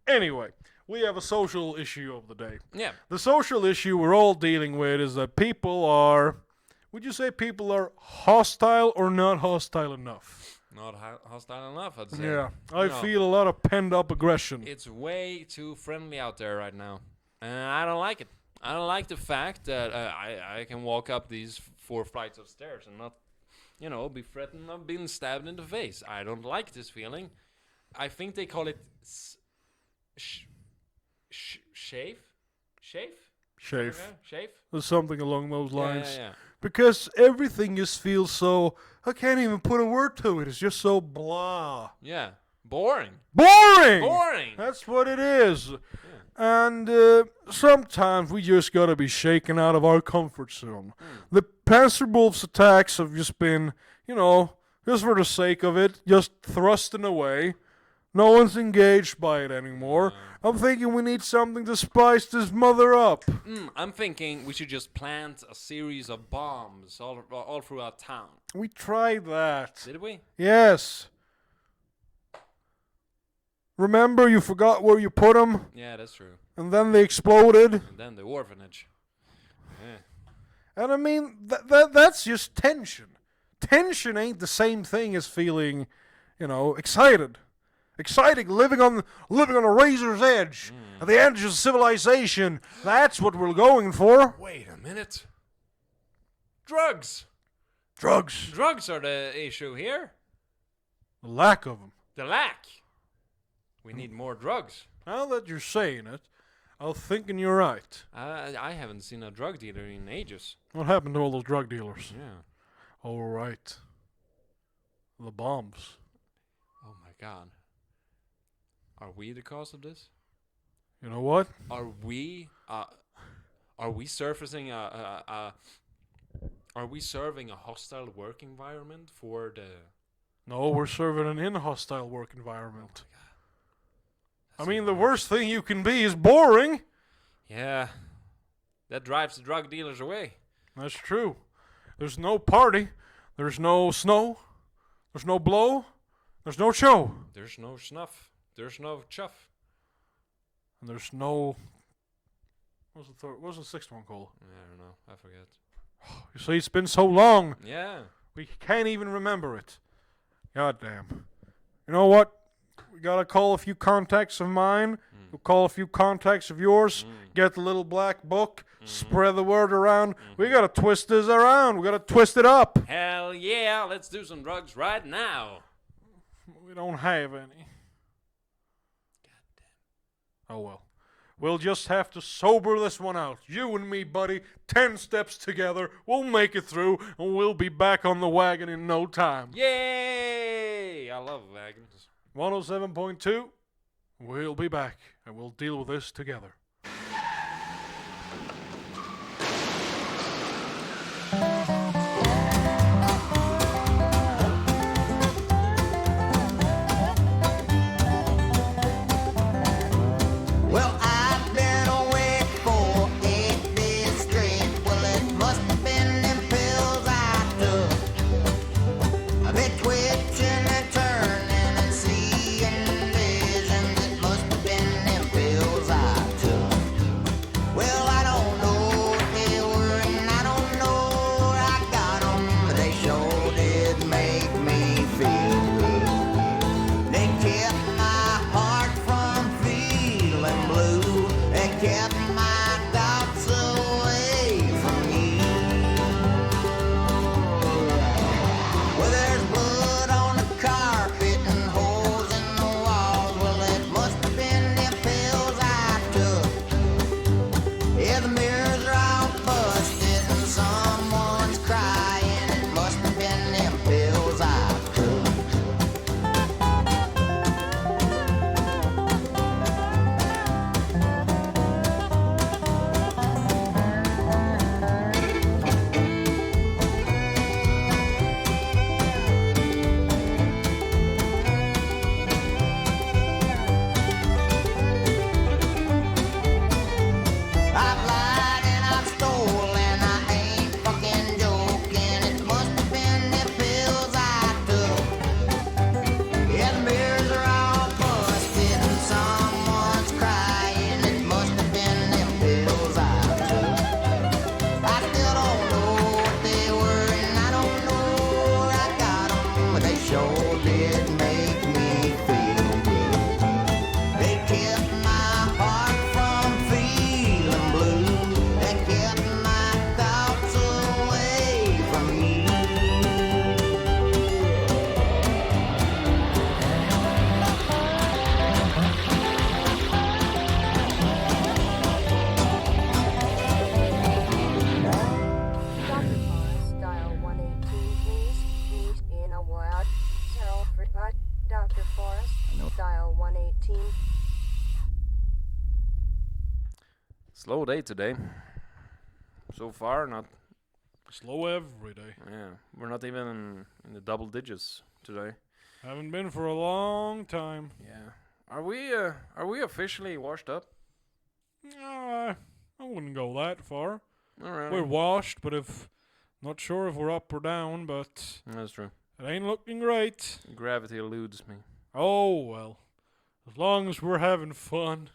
Anyway, we have a social issue of the day. Yeah. The social issue we're all dealing with is that people are, would you say people are hostile or not hostile enough? Not hostile enough, I'd say. Yeah, I No. feel a lot of pent up aggression. It's way too friendly out there right now, and I don't like it. I don't like the fact that I can walk up these 4 flights of stairs and not, be threatened of being stabbed in the face. I don't like this feeling. I think they call it shave? Shave. Okay, shave? Or something along those lines. Yeah. Because everything just feels so, I can't even put a word to it. It's just so blah. Yeah. Boring. Boring! Boring. That's what it is. And sometimes we just gotta be shaken out of our comfort zone. The Panzer Wolf's attacks have just been, just for the sake of it, just thrusting away. No one's engaged by it anymore. I'm thinking we need something to spice this mother up. I'm thinking we should just plant a series of bombs all throughout town. We tried that. Did we? Yes. Remember, you forgot where you put them, Yeah, that's true. and then they exploded. And then the orphanage. Yeah. And I mean, that's just tension. Tension ain't the same thing as feeling, excited. Exciting, living on a razor's edge, at the edge of civilization. That's what we're going for. Wait a minute. Drugs. Drugs. Drugs are the issue here. The lack of them. The lack. We need more drugs. Now that you're saying it, I'm thinking you're right. I haven't seen a drug dealer in ages. What happened to all those drug dealers? Yeah. All right. The bombs. Oh my god. Are we the cause of this? You know what? Are we surfacing are we serving a hostile work environment for the? No, we're serving an in-hostile work environment. Oh I mean, the worst thing you can be is boring. Yeah, that drives the drug dealers away. That's true. There's no party. There's no snow. There's no blow. There's no show. There's no snuff. There's no chuff. And there's no... What's the third? What's the sixth one called? I don't know. I forget. You see, it's been so long. Yeah. We can't even remember it. God damn. You know what? We gotta call a few contacts of mine. We'll call a few contacts of yours. Get the little black book. Spread the word around. We gotta twist this around. We gotta twist it up. Hell yeah! Let's do some drugs right now. We don't have any. Oh well. We'll just have to sober this one out. You and me, buddy. 10 steps together. We'll make it through, and we'll be back on the wagon in no time. Yay! I love wagons. 107.2. We'll be back, and we'll deal with this together. Well, I've been awake for 8 days straight. Well, it must have been them pills I took. I've been twitching and turning and seeing visions. It must have been them pills I took. Well, I don't know what they were and I don't know where I got them, but they sure did make me feel good. They kept my heart from feeling blue. They kept my doubts away from you. Well, there's blood on the carpet and holes in the walls. Well, it must have been them pills I took. Yeah, the mirrors are all busted and someone's crying. It must have been them pills I took. I've lied and I've stolen, I ain't fucking joking. It must have been them pills I took. Yeah, the mirrors are all busted and someone's crying. It must have been them pills I took. I still don't know what they were and I don't know where I got them, but they sure did make me feel good. They kept my heart from feeling blue. They kept my thoughts away from you. Dr. Forrest, dial 118, please. Need in a word. Telford, Dr. Forrest, dial 118. Slow day today. So far, not. Slow every day. Yeah, we're not even in the double digits today. Haven't been for a long time. Yeah. Are we officially washed up? I wouldn't go that far. All right. We're washed, but if not sure if we're up or down, but That's true. it ain't looking great. Gravity eludes me. Oh well. As long as we're having fun.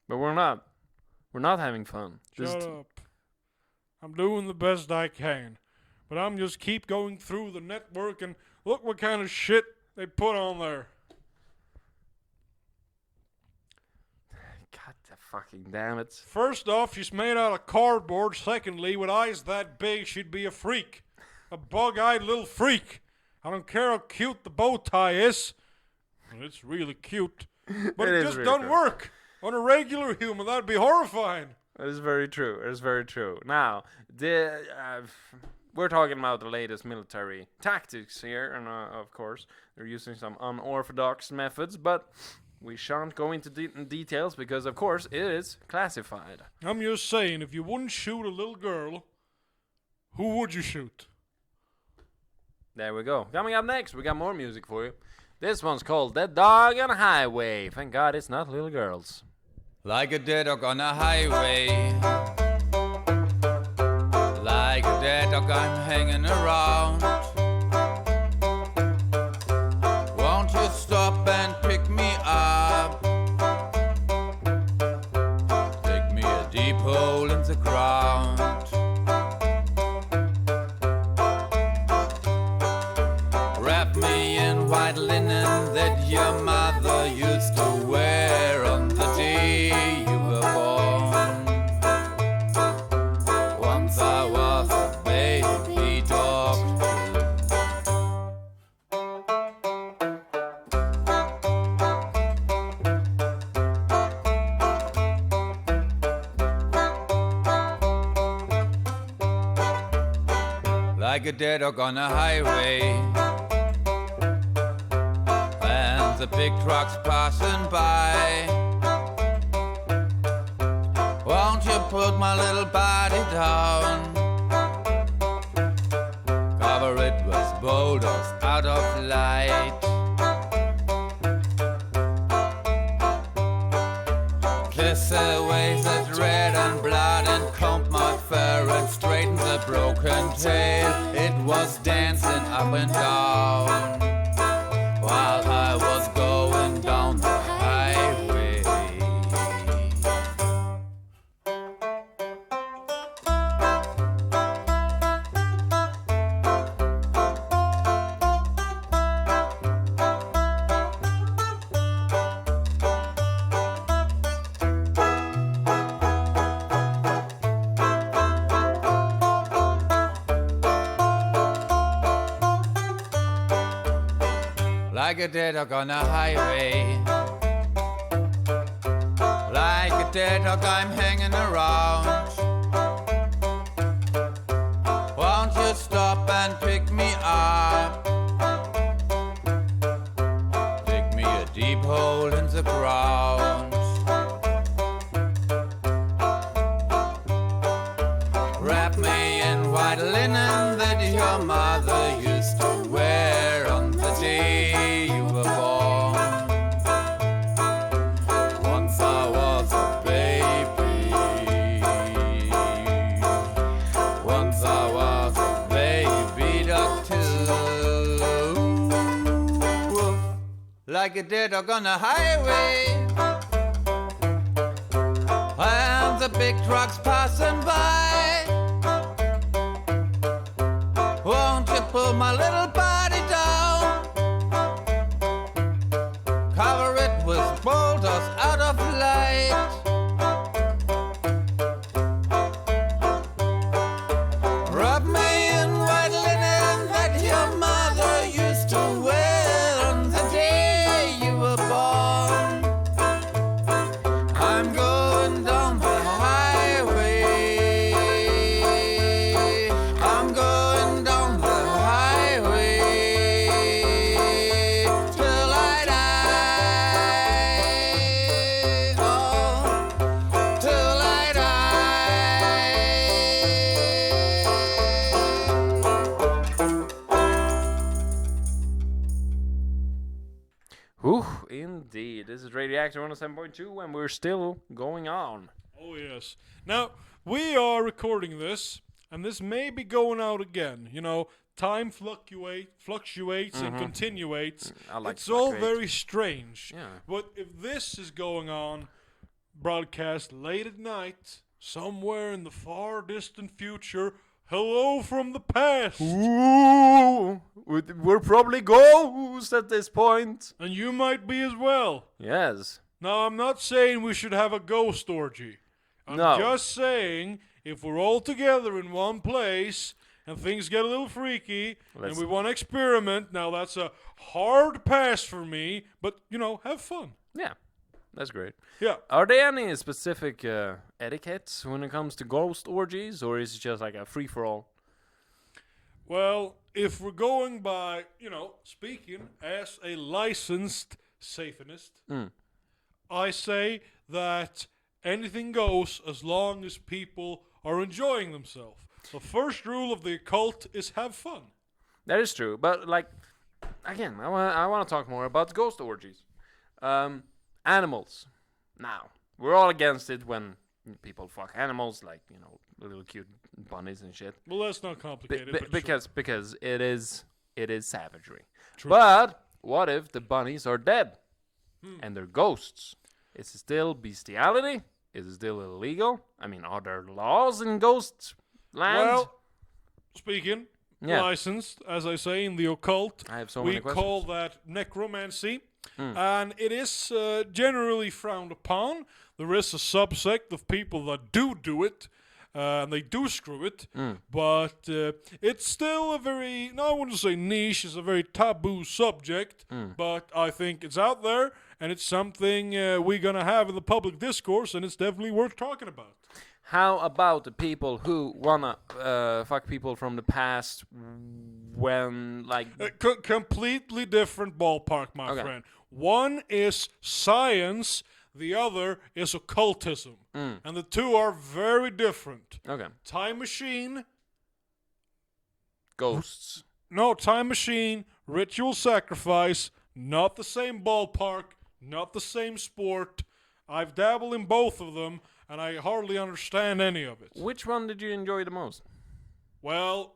But we're not. We're not having fun. Shut up. I'm doing the best I can. But I'm just keep going through the network and look what kind of shit they put on there. God fucking damn it. First off, she's made out of cardboard. Secondly, with eyes that big, she'd be a freak. A bug-eyed little freak. I don't care how cute the bow tie is. Well, it's really cute. But It it is just really doesn't cute. work. On a regular human, that'd be horrifying. That is very true. It is very true. Now, we're talking about the latest military tactics here, and of course, they're using some unorthodox methods, but we shan't go into details because, of course, it is classified. I'm just saying, if you wouldn't shoot a little girl, who would you shoot? There we go. Coming up next, we got more music for you. This one's called Dead Dog on a Highway. Thank God it's not little girls. Like a dead dog on a highway. Like a dead dog I'm hanging around. Won't you stop and pick me up? Dig me a deep hole in the ground. Wrap me in white linen that your mother used to wear on the day you were born. Once I was a baby dog. Like a dead dog on a highway, and the big trucks passing by. Won't you put my little body down? Cover it with boulders out of light. Kiss away that red and blood and comb my fur and straighten the broken tail. It was dancing up and down while I was going down the highway. Like a dead dog on a highway. Like a dead dog I'm hanging around. Won't you stop and pick me up? Dig me a deep hole in the ground. Wrap me in white linen that your mother used to wear on the day you were born. Once I was a baby. Once I was a baby dog too. Like a dead dog on a highway, and the big trucks passing by. Won't you pull my little body down? Cover it with boulders out of light. Rub me in white linen that your mother used to wear on the day you were born. I'm going down the highway. I'm going down the highway till I die. Oh, till I Whew, indeed. This is Radioactive 107.2, and we're still going on. Oh, yes. Now, we are recording this, and this may be going out again. You know, time fluctuates and continuates. I like it's all fluctuate. very strange. Yeah. But if this is going on, broadcast late at night, somewhere in the far distant future, hello from the past. Ooh, we're probably ghosts at this point. And you might be as well. Yes. Now, I'm not saying we should have a ghost orgy. I'm No. just saying, if we're all together in one place and things get a little freaky and we want to experiment, now that's a hard pass for me, but, you know, have fun. Yeah, that's great. Yeah. Are there any specific etiquettes when it comes to ghost orgies, or is it just like a free-for-all? Well, if we're going by, speaking as a licensed Satanist, I say that anything goes as long as people are enjoying themselves. The first rule of the occult is have fun. That is true, but again, I want to talk more about ghost orgies. Animals. Now, we're all against it when people fuck animals, little cute bunnies and shit. Well, that's not complicated. Because it is savagery. True. But what if the bunnies are dead and they're ghosts? Is it still bestiality? Is it still illegal? I mean, are there laws in ghost land? Well, speaking, licensed, as I say, in the occult, I have so many questions. We call that necromancy, and it is generally frowned upon. There is a subsect of people that do it, and they do screw it, but it's still a very, I wouldn't say niche, it's a very taboo subject, but I think it's out there, and it's something we're going to have in the public discourse, and it's definitely worth talking about. How about the people who wanna fuck people from the past when, completely different ballpark, my friend. One is science, the other is occultism. And the two are very different. Okay. Time machine. Ghosts. No, time machine, ritual sacrifice, not the same ballpark, not the same sport. I've dabbled in both of them, and I hardly understand any of it. Which one did you enjoy the most? Well,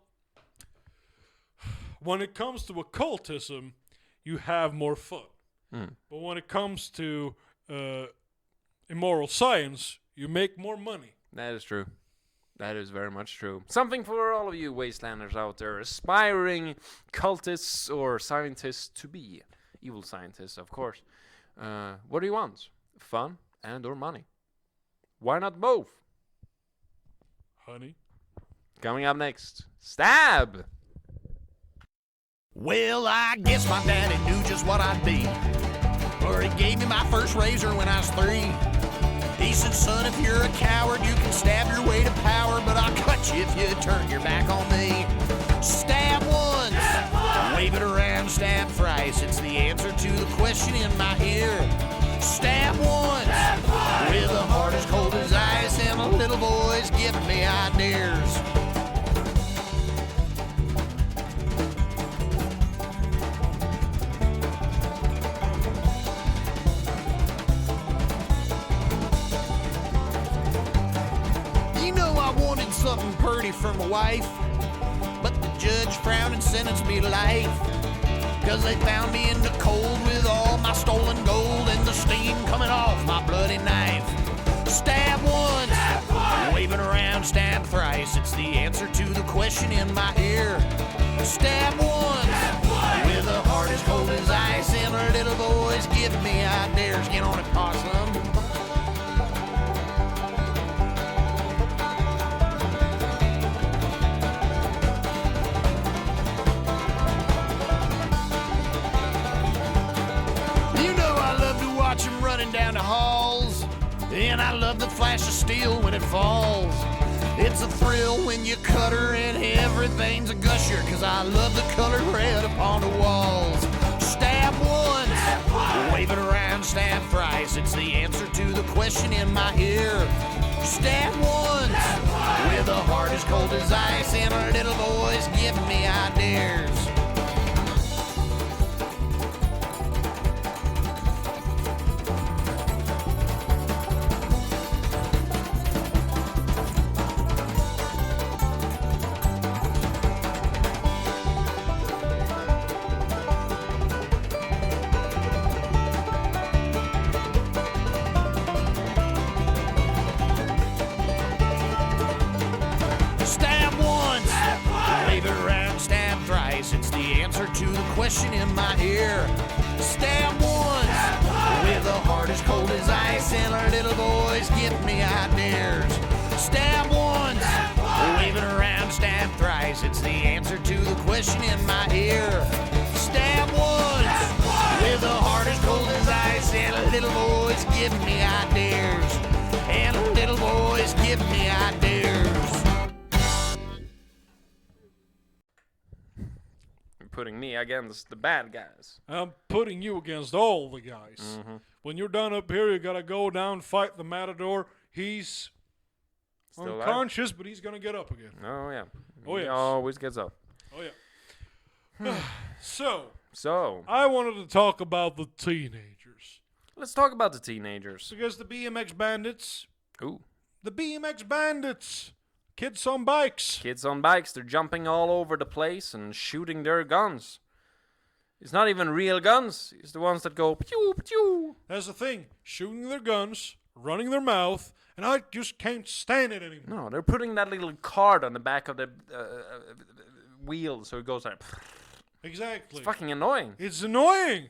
when it comes to occultism, you have more fun. But when it comes to immoral science, you make more money. That is true. That is very much true. Something for all of you wastelanders out there, aspiring cultists or scientists to be. Evil scientists, of course. What do you want? Fun and or money? Why not both? Honey. Coming up next, Stab! Well, I guess my daddy knew just what I'd be, for he gave me my first razor when I was 3. He said, son, if you're a coward, you can stab your way to power, but I'll cut you if you turn your back on me. Stab once, wave it around, stab thrice. It's the answer to the question in my ear. Stab once, with a heart as cold as ice, and a little boy's giving me ideas. Something pretty for my wife, but the judge frowned and sentenced me to life, 'cause they found me in the cold with all my stolen gold and the steam coming off my bloody knife. Stab once, wave it around, stab thrice. It's the answer to the question in my ear. Stab once, with a heart as cold as ice, and a little boy's giving me ideas. Get on it, possum. Running down the halls, and I love the flash of steel when it falls. It's a thrill when you cut her and everything's a gusher, 'cause I love the color red upon the walls. Stab once, wave it around, stab thrice. It's the answer to the question in my ear. Stab once, with a heart as cold as ice, and a little boy's giving me ideas. Question in my ear. Stab once, with a heart as cold as ice, and our little boys give me ideas. Stab once, wave it around, stab thrice. It's the answer to the question in my ear. Stab once, with a heart as cold as ice, and our little boys give me ideas. And our little boys give me ideas. putting me against the bad guys. I'm putting you against all the guys. When you're done up here, you gotta go down, fight the Matador. He's Still unconscious, but he's gonna get up again. Oh, yeah. Oh, He yes. always gets up. Oh, yeah. So, I wanted to talk about the teenagers. let's talk about the teenagers. Because the BMX bandits, Ooh. the BMX bandits, kids on bikes. Kids on bikes, they're jumping all over the place and shooting their guns. It's not even real guns. It's the ones that go pew pew. That's the thing. Shooting their guns, running their mouth, and I just can't stand it anymore. No, they're putting that little card on the back of the wheel so it goes like. Exactly. It's fucking annoying. It's annoying.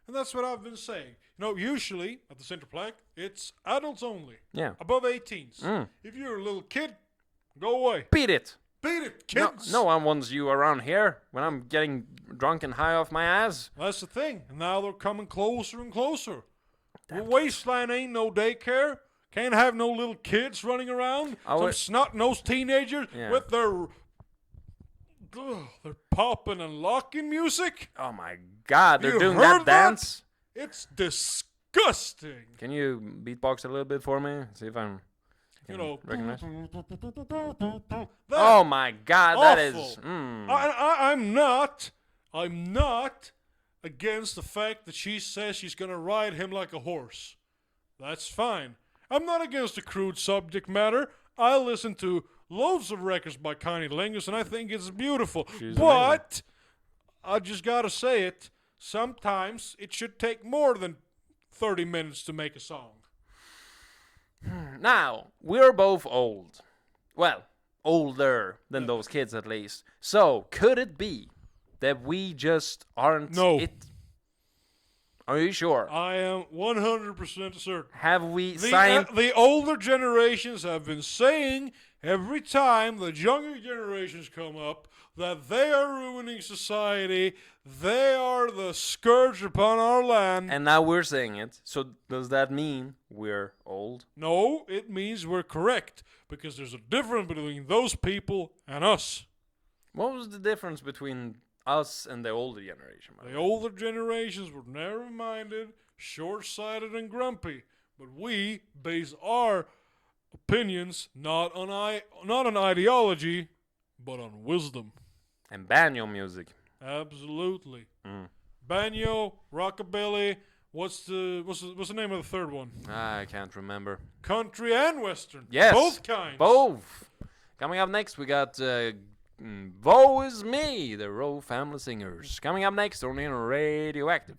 And that's what I've been saying. You know, usually at the center plaque, it's adults only. Yeah. Above 18s. If you're a little kid, go away. Beat it. Beat it, kids. No one wants you around here when I'm getting drunk and high off my ass. That's the thing. And now they're coming closer and closer. The wasteland ain't no daycare. Can't have no little kids running around. Some snot-nosed teenagers with their popping and locking music. Oh my God, they're You doing heard that dance. It's disgusting. Can you beatbox a little bit for me? See if I'm. You know. Recognize. That Oh my God, that is. awful. I'm not against the fact that she says she's gonna ride him like a horse. That's fine. I'm not against the crude subject matter. I listen to loads of records by Connie Lingus, and I think it's beautiful. But I just gotta say it. Sometimes it should take more than 30 minutes to make a song. Now, we're both old. Well, older than those kids at least. So, could it be that we just aren't it? Are you sure? I am 100% certain. Have we signed? The older generations have been saying every time the younger generations come up that they are ruining society, they are the scourge upon our land. And now we're saying it. So does that mean we're old? No, it means we're correct, because there's a difference between those people and us. What was the difference between us and the older generation? The older generations were narrow-minded, short-sighted, and grumpy, but we base our opinions not on ideology, but on wisdom. And banjo music. Absolutely. Banjo, rockabilly. What's the name of the third one? I can't remember. Country and western. Yes. Both kinds. Both. Coming up next, we got Woe Is Me, the Rowe Family Singers. Coming up next, only on Radioactive.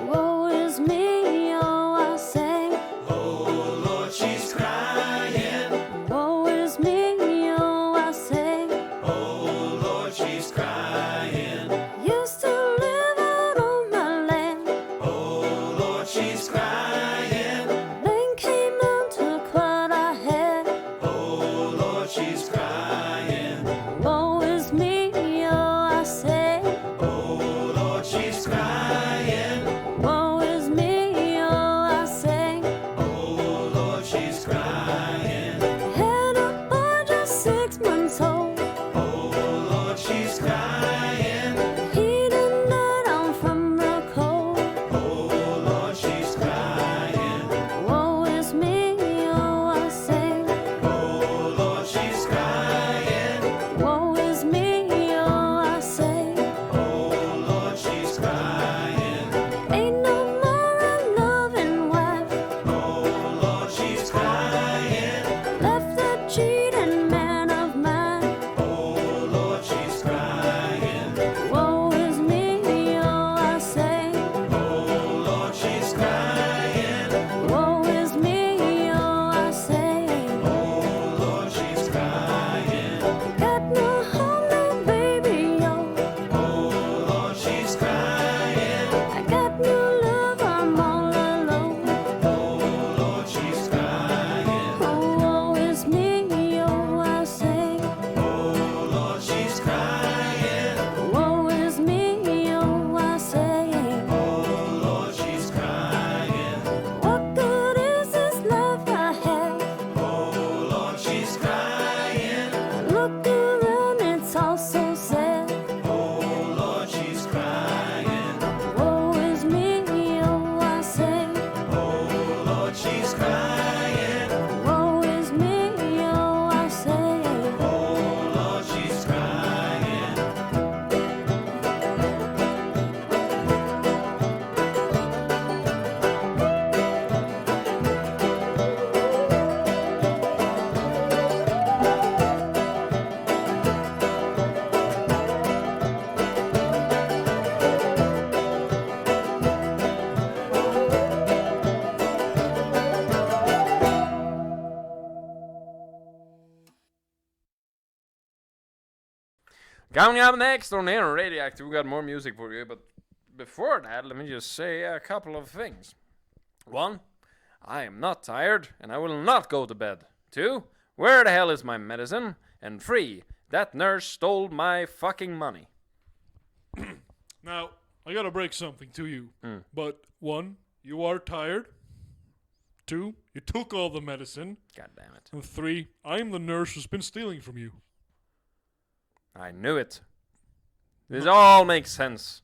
Woe is me, oh, I say. Oh Lord, she's crying. Woe is me, oh, I say. Oh Lord, she's crying. Used to live out on my land. Oh Lord, she's crying. Then came down to what I had. Oh Lord, she's crying. Woe is me, oh, I say. Oh Lord, she's crying. Woe is me, oh, I say. Oh Lord, she's crying. Had a boy just 6 months old. Oh Lord, she's crying. He didn't die down from the cold. Oh Lord, she's crying. Coming up next on Air Radioactive, we got more music for you, but before that, let me just say a couple of things. 1, I am not tired, and I will not go to bed. 2, where the hell is my medicine? And 3, that nurse stole my fucking money. Now, I gotta break something to you. But 1, you are tired. 2, you took all the medicine. God damn it. And 3, I'm the nurse who's been stealing from you. I knew it. This all makes sense.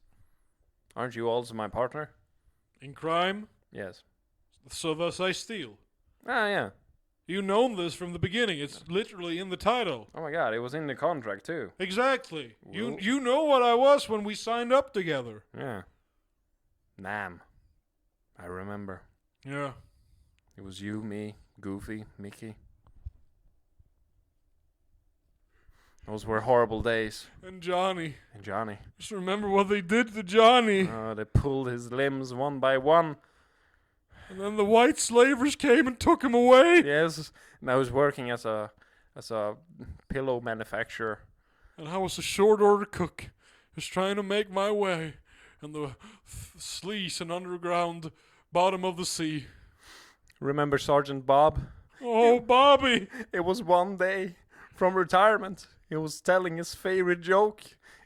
Aren't you also my partner? In crime? Yes. So thus I steal. Ah, yeah. You known this from the beginning. It's literally in the title. Oh my god, it was in the contract too. Exactly. Well. You know what I was when we signed up together. Yeah. Nam. I remember. Yeah. It was you, me, Goofy, Mickey. Those were horrible days. And Johnny. And Johnny. Just remember what they did to Johnny. Oh, they pulled his limbs one by one. And then the white slavers came and took him away. Yes, and I was working as a pillow manufacturer. And I was a short order cook, just trying to make my way in the sleaze and underground bottom of the sea. Remember Sergeant Bob? Oh, Bobby! It was one day from retirement. He was telling his favorite joke.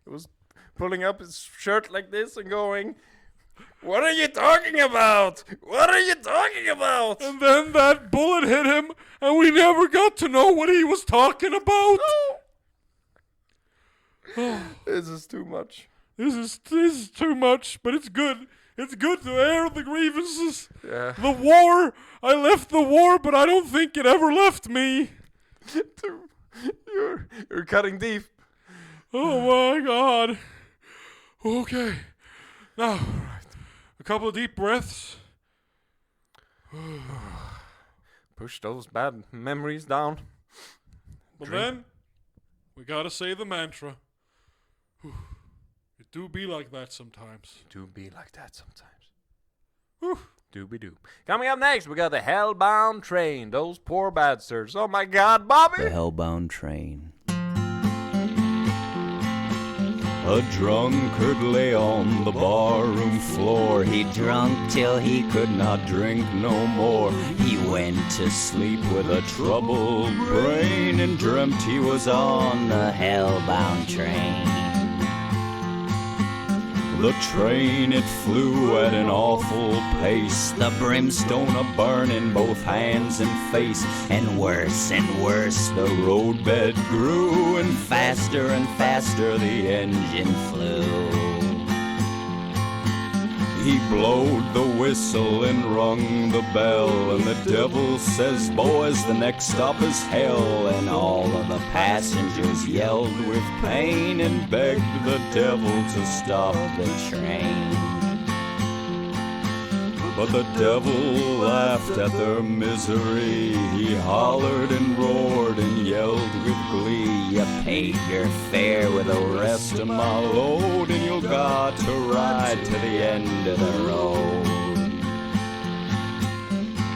He was pulling up his shirt like this and going, "What are you talking about? What are you talking about?" And then that bullet hit him, and we never got to know what he was talking about. This is too much. This is too much, but it's good. It's good to air the grievances. Yeah. The war. I left the war, but I don't think it ever left me. You're cutting deep. Oh my God. Okay. Now, a couple of deep breaths. Push those bad memories down. But then, we gotta say the mantra. It do be like that sometimes. Do be like that sometimes. Dooby-doo. Coming up next, we got the Hellbound Train. Those poor bastards. Oh my God, Bobby! The Hellbound Train. A drunkard lay on the barroom floor. He drunk till he Could not drink no more. He went to Sleep with a troubled brain and dreamt he was on the Hellbound Train. the train. It flew at an awful pace, The brimstone a burning both hands and face. and worse The roadbed grew and faster and faster the engine flew. he blowed the whistle and rung the bell, and the devil says, "Boys, the next stop is hell." And all of the passengers yelled with pain and begged the devil to stop the train. But the devil laughed at their misery. He hollered and roared and yelled with glee. You paid your fare with The rest of my load, and you got to ride to the end of the road.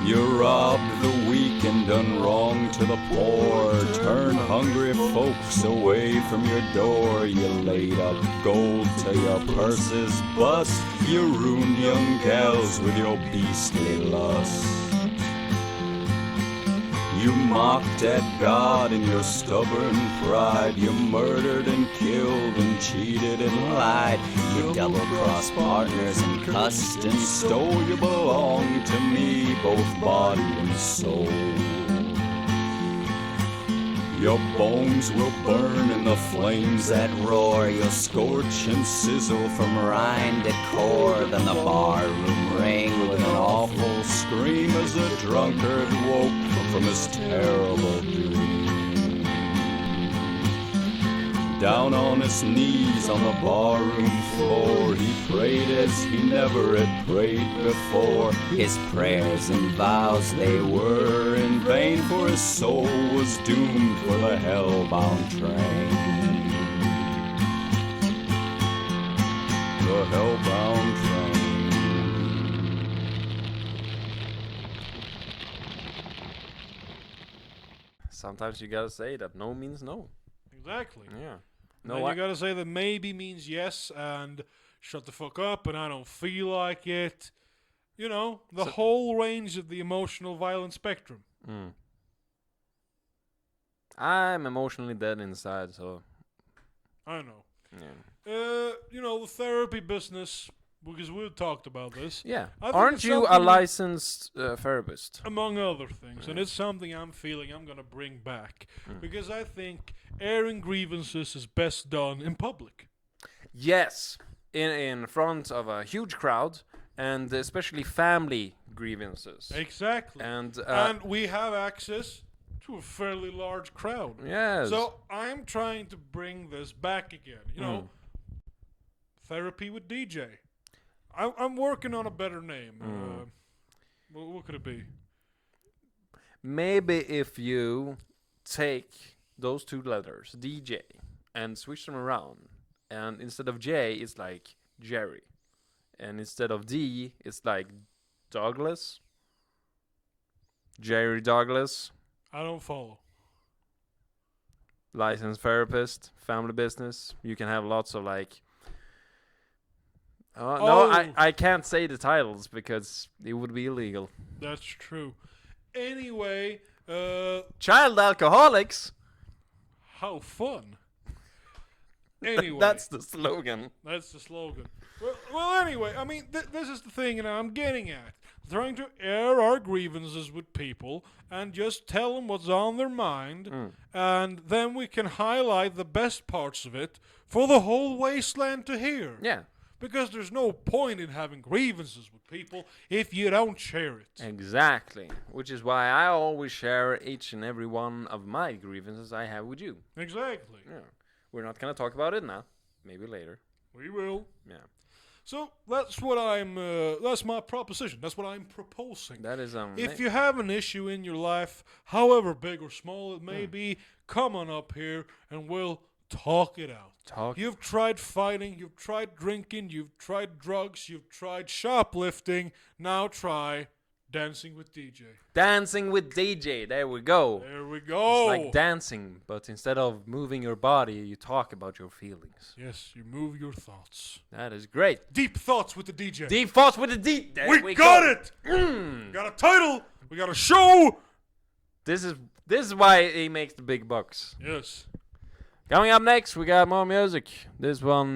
You robbed the weak and done wrong to the poor, turned hungry folks away from your door. You laid up gold till your purses bust. You ruined young gals with your beastly lust. You mocked at God in your stubborn pride. You murdered and killed and cheated and lied. You double-crossed partners and cussed and stole. You belong to me, both body and soul. Your bones will burn in the flames that roar. You'll scorch and sizzle from rind to core. Then the barroom rang with an awful scream as the drunkard woke from his terrible dream. Down on his knees on the barroom floor, he prayed as he never had prayed before. His prayers and vows, They were in vain, for his soul was doomed for the hellbound train. The hellbound train. Sometimes you gotta say that no means no. Exactly. Yeah. No, And you gotta say that maybe means yes and shut the fuck up and I don't feel like it. You know, the whole range of the emotional violence spectrum. I'm emotionally dead inside, so I know. yeah. You know, the therapy business, because we've talked about this. Yeah. I think Aren't it's you a something that- licensed therapist? Among other things, and it's something I'm feeling I'm gonna bring back because I think airing grievances is best done in public. Yes, in front of a huge crowd, and especially family grievances. Exactly. And we have access to a fairly large crowd. yes. So I'm trying to bring this back again. You know, therapy with DJ. I'm working on a better name. What could it be? Maybe if you take those two letters, DJ, and switch them around, and instead of J, it's like Jerry, and instead of D, it's like Douglas. Jerry Douglas, I don't follow. licensed therapist, family business. You can have lots of like. No, I can't say the titles because it would be illegal. That's true. Anyway, Child alcoholics. how fun. Anyway. That's the slogan. That's the slogan. Well, anyway, I mean, this is the thing, I'm getting at. Trying to air our grievances with people and just tell them what's on their mind, and then we can highlight the best parts of it for the whole wasteland to hear. Yeah. Because there's no point in having grievances with people if you don't share it. Exactly. Which is why I always share each and every one of my grievances I have with you. Exactly. Yeah. We're not going to talk about it now. Maybe later. We will. Yeah. So that's what that's my proposition. That's what I'm proposing. That is If you have an issue in your life, however big or small it may be, come on up here and we'll talk it out. You've tried fighting, you've tried drinking, you've tried drugs, you've tried shoplifting. Now try dancing with DJ. Dancing with DJ. There we go. There we go. It's like dancing, but instead of moving your body, you talk about your feelings. Yes, you move your thoughts. That is great. Deep thoughts with the DJ. Deep thoughts with the DJ. There We got go. it. We got a title. We got a show. This is why he makes the big bucks. Yes. Coming up next, we got more music. This one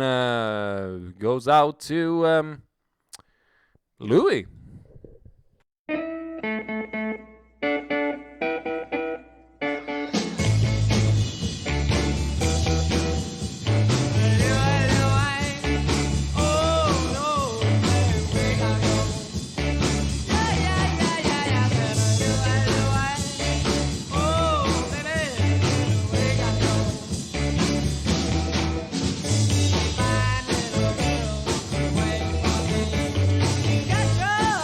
goes out to Louis. Got your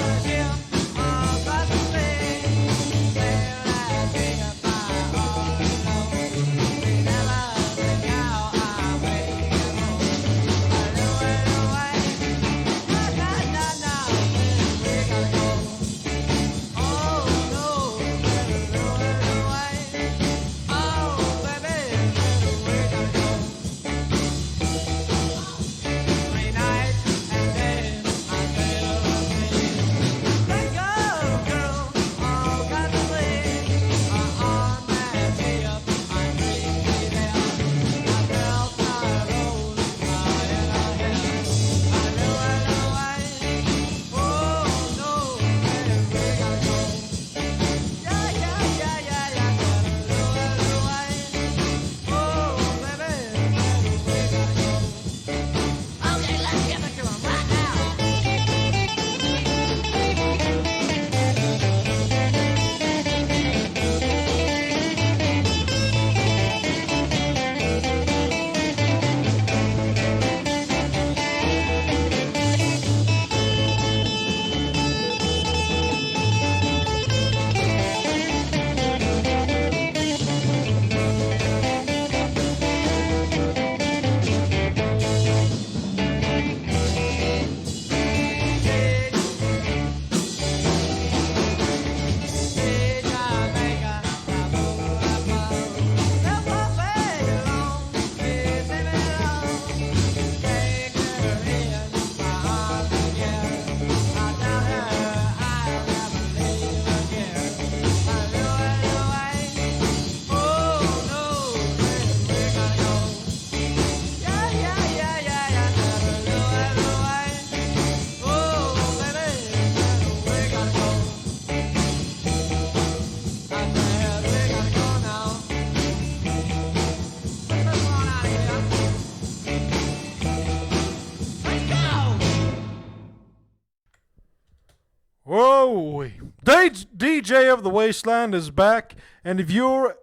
Anyway, DJ of the Wasteland is back, and if you're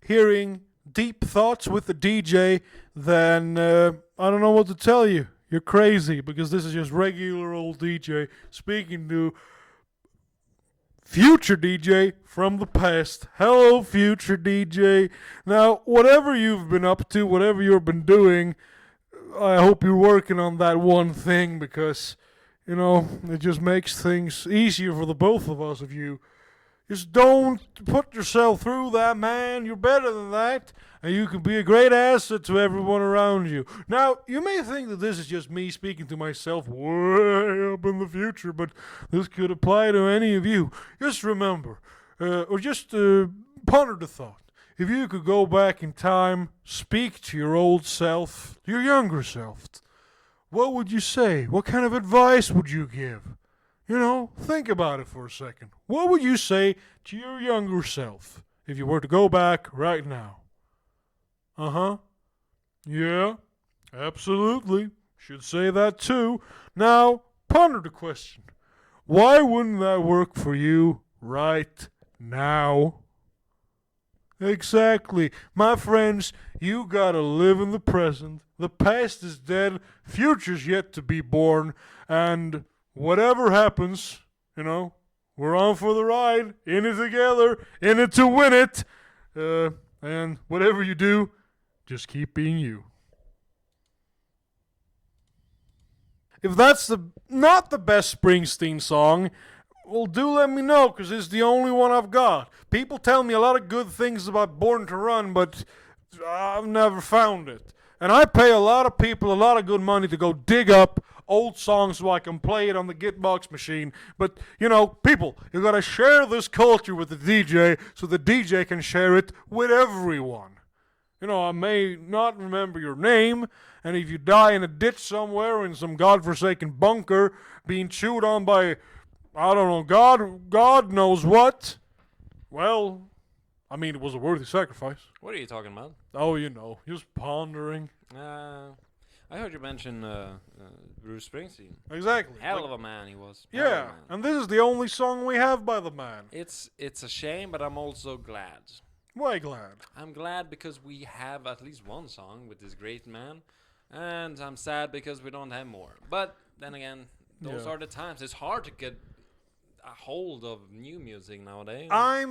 hearing Deep Thoughts with the DJ, then I don't know what to tell you. You're crazy, because this is just regular old DJ speaking to future DJ from the past. Hello, future DJ. Now, whatever you've been up to, whatever you've been doing, I hope you're working on that one thing, because, you know, it just makes things easier for the both of us if you just don't put yourself through that, man. You're better than that, and you can be a great asset to everyone around you. Now, you may think that this is just me speaking to myself way up in the future, but this could apply to any of you. Just remember, or just ponder the thought. If you could go back in time, speak to your old self, your younger self, what would you say? What kind of advice would you give? You know, think about it for a second. What would you say to your younger self if you were to go back right now? Uh-huh. Yeah, absolutely. Should say that too. Now, ponder the question. Why wouldn't that work for you right now? Exactly. My friends, you gotta live in the present. The past is dead, future's yet to be born, and whatever happens, you know, we're on for the ride, in it together, in it to win it. And whatever you do, just keep being you. If that's not the best Springsteen song, well, do let me know, because it's the only one I've got. People tell me a lot of good things about Born to Run, but I've never found it. And I pay a lot of people a lot of good money to go dig up old songs so I can play it on the Gitbox machine. But, you know, people, you gotta share this culture with the DJ so the DJ can share it with everyone. You know, I may not remember your name, and if you die in a ditch somewhere in some godforsaken bunker being chewed on by, I don't know, God knows what, well, I mean, it was a worthy sacrifice. What are you talking about? Oh, you know, just pondering. I heard you mention Bruce Springsteen. Exactly. Hell of a man he was. Yeah, and this is the only song we have by the man. It's a shame, but I'm also glad. Why glad? I'm glad because we have at least one song with this great man, and I'm sad because we don't have more. But then again, those are the times. It's hard to get a hold of new music nowadays.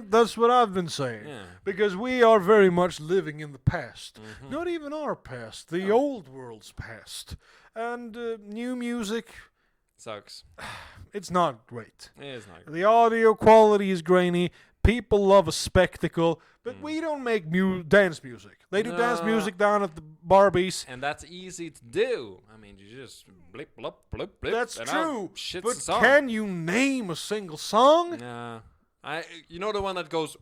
That's what I've been saying. Yeah. Because we are very much living in the past. Mm-hmm. Not even our past, the old world's past. And new music sucks. It's not great. It is not great. The audio quality is grainy. People love a spectacle, but we don't make dance music. They do dance music down at the Barbies. And that's easy to do. I mean, you just blip, blip, blip, blip. That's true. But song. Can you name a single song? Nah. You know the one that goes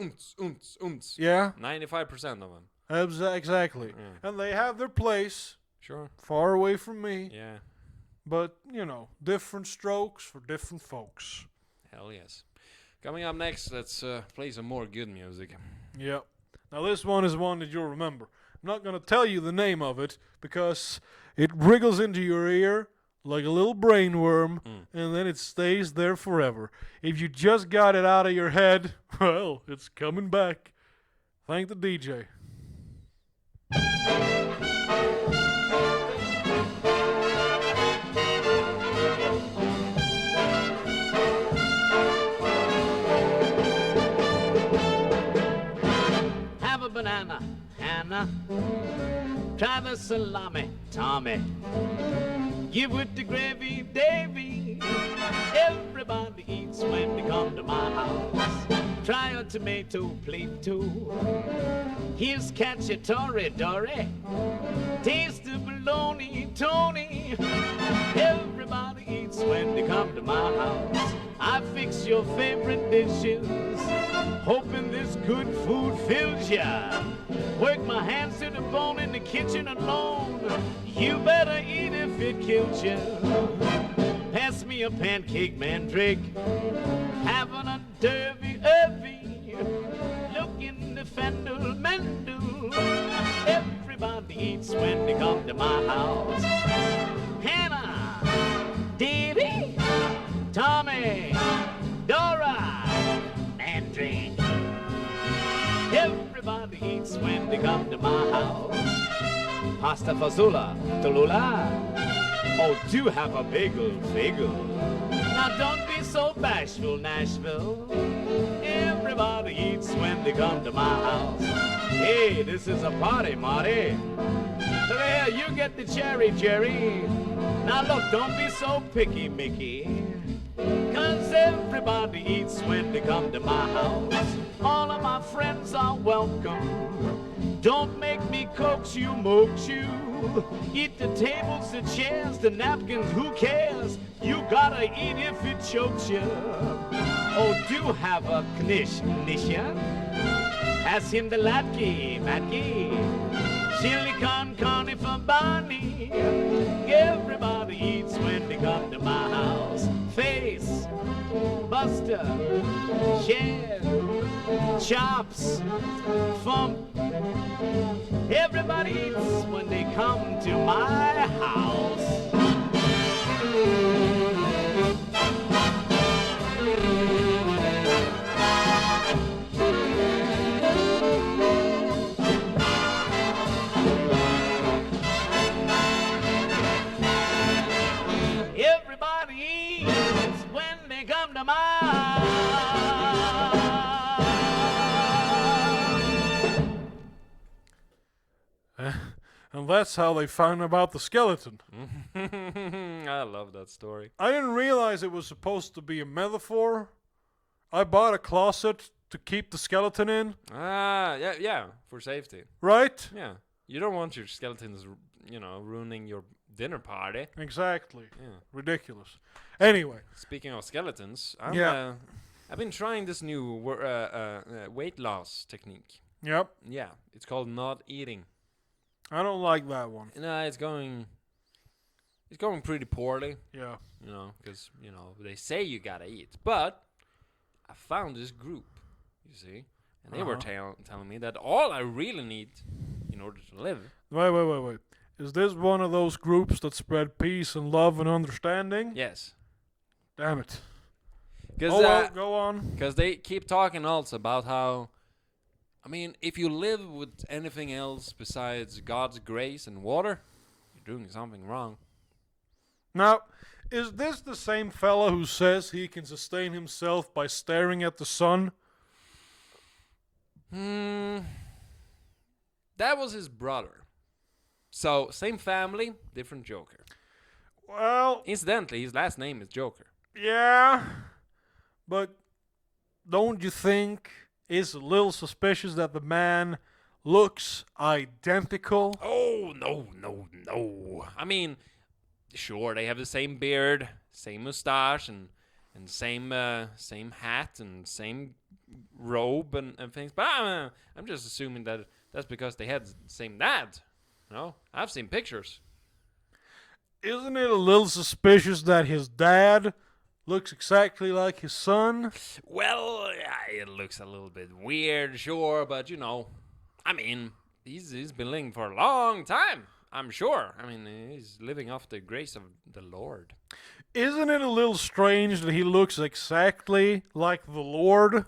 umts. Yeah. 95% of them. Exactly. Yeah. And they have their place. Sure. Far away from me. Yeah. But, you know, different strokes for different folks. Hell yes. Coming up next, let's play some more good music. Yep. Now this one is one that you'll remember. I'm not going to tell you the name of it because it wriggles into your ear like a little brain worm, and then it stays there forever. If you just got it out of your head, well, it's coming back. Thank the DJ. Banana, Hannah. Try the salami, Tommy. Give with the gravy, Davy. Everybody eats when they come to my house. Try a tomato plate too. Here's cacciatore, Dory. Taste the bologna, Tony. Everybody eats when they come to my house. I fix your favorite dishes, hoping this good food fills ya. Work my hands to the bone in the kitchen alone. You better eat if it kills ya. Pass me a pancake, mandrake. Having a derby, look in the fendel, mendel. Everybody eats when they come to my house. Hannah, Davy, Tommy, they come to my house. Pasta fazola, Tallulah. Oh, do have a bagel. Now don't be so bashful, Nashville. Everybody eats when they come to my house. Hey, this is a party, Marty. So there, you get the cherry, Jerry. Now look, don't be so picky, Mickey. 'Cause everybody eats when they come to my house. All of my friends are welcome. Don't make me coax you, moax you. Eat the tables, the chairs, the napkins, who cares? You gotta eat if it chokes you. Oh, do have a knish-nisha. Pass him the latke, matke. Chili con carne for Barney. Everybody eats when they come to my house. Face, Buster, Shed, Chops, Fump. Everybody eats when they come to my house. Everybody eats when they come to my And that's how they found about the skeleton. I love that story. I didn't realize it was supposed to be a metaphor. I bought a closet to keep the skeleton in. Yeah, for safety. Right? Yeah. You don't want your skeletons, ruining your dinner party. Exactly. Yeah. Ridiculous. Anyway. Speaking of skeletons, I've been trying this new weight loss technique. Yep. Yeah, it's called not eating. I don't like that one. No, it's going pretty poorly. Yeah. Because, they say you gotta eat. But I found this group, you see, and they were telling me that all I really need in order to live. Wait. Is this one of those groups that spread peace and love and understanding? Yes. Damn it. Go on. Because they keep talking also about how, if you live with anything else besides God's grace and water, you're doing something wrong. Now, is this the same fella who says he can sustain himself by staring at the sun? That was his brother. So, same family, different Joker. Well... Incidentally, his last name is Joker. Yeah, but don't you think it's a little suspicious that the man looks identical? Oh, no. Sure, they have the same beard, same mustache, and same hat, and same robe, and things. But I'm just assuming that that's because they had the same dad. I've seen pictures. Isn't it a little suspicious that his dad looks exactly like his son? Well, it looks a little bit weird, sure, but he's been living for a long time, I'm sure. He's living off the grace of the Lord. Isn't it a little strange that he looks exactly like the Lord?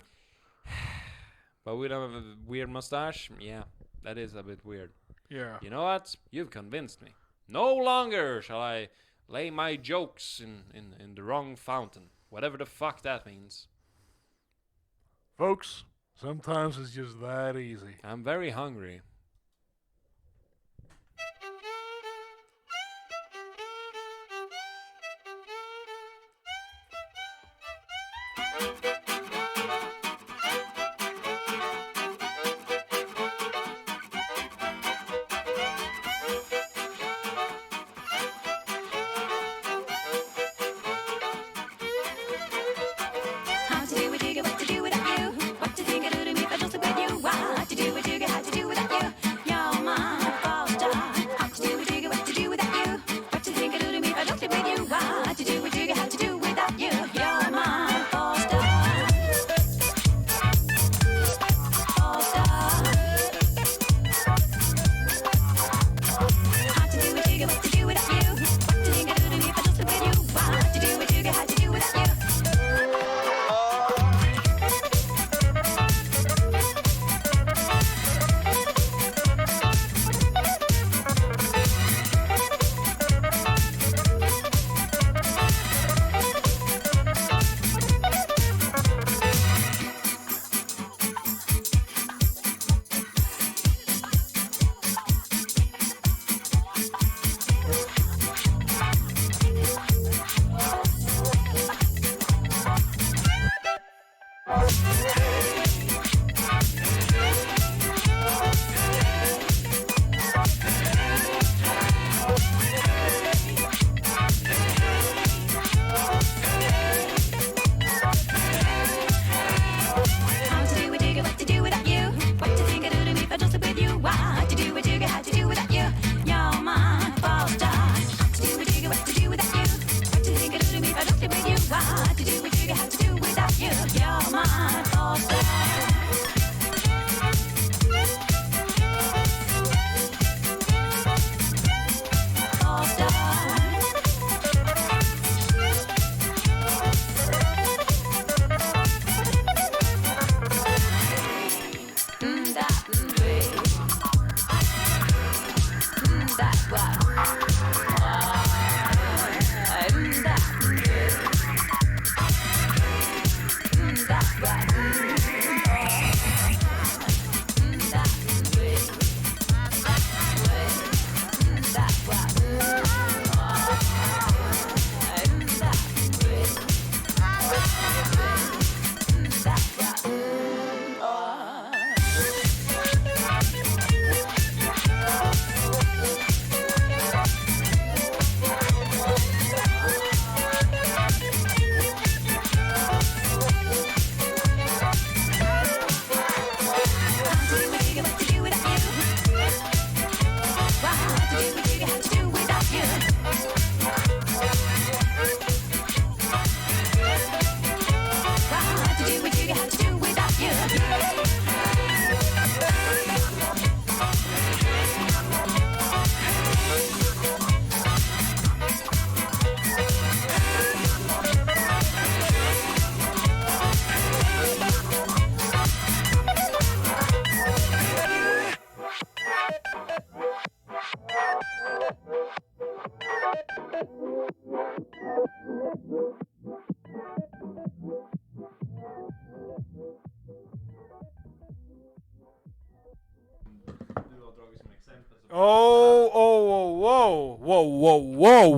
But we don't have a weird mustache? Yeah, that is a bit weird. Yeah. You know what? You've convinced me. No longer shall I lay my jokes in the wrong fountain. Whatever the fuck that means. Folks, sometimes it's just that easy. I'm very hungry. What to do with you, how to do without you. You're my all-star.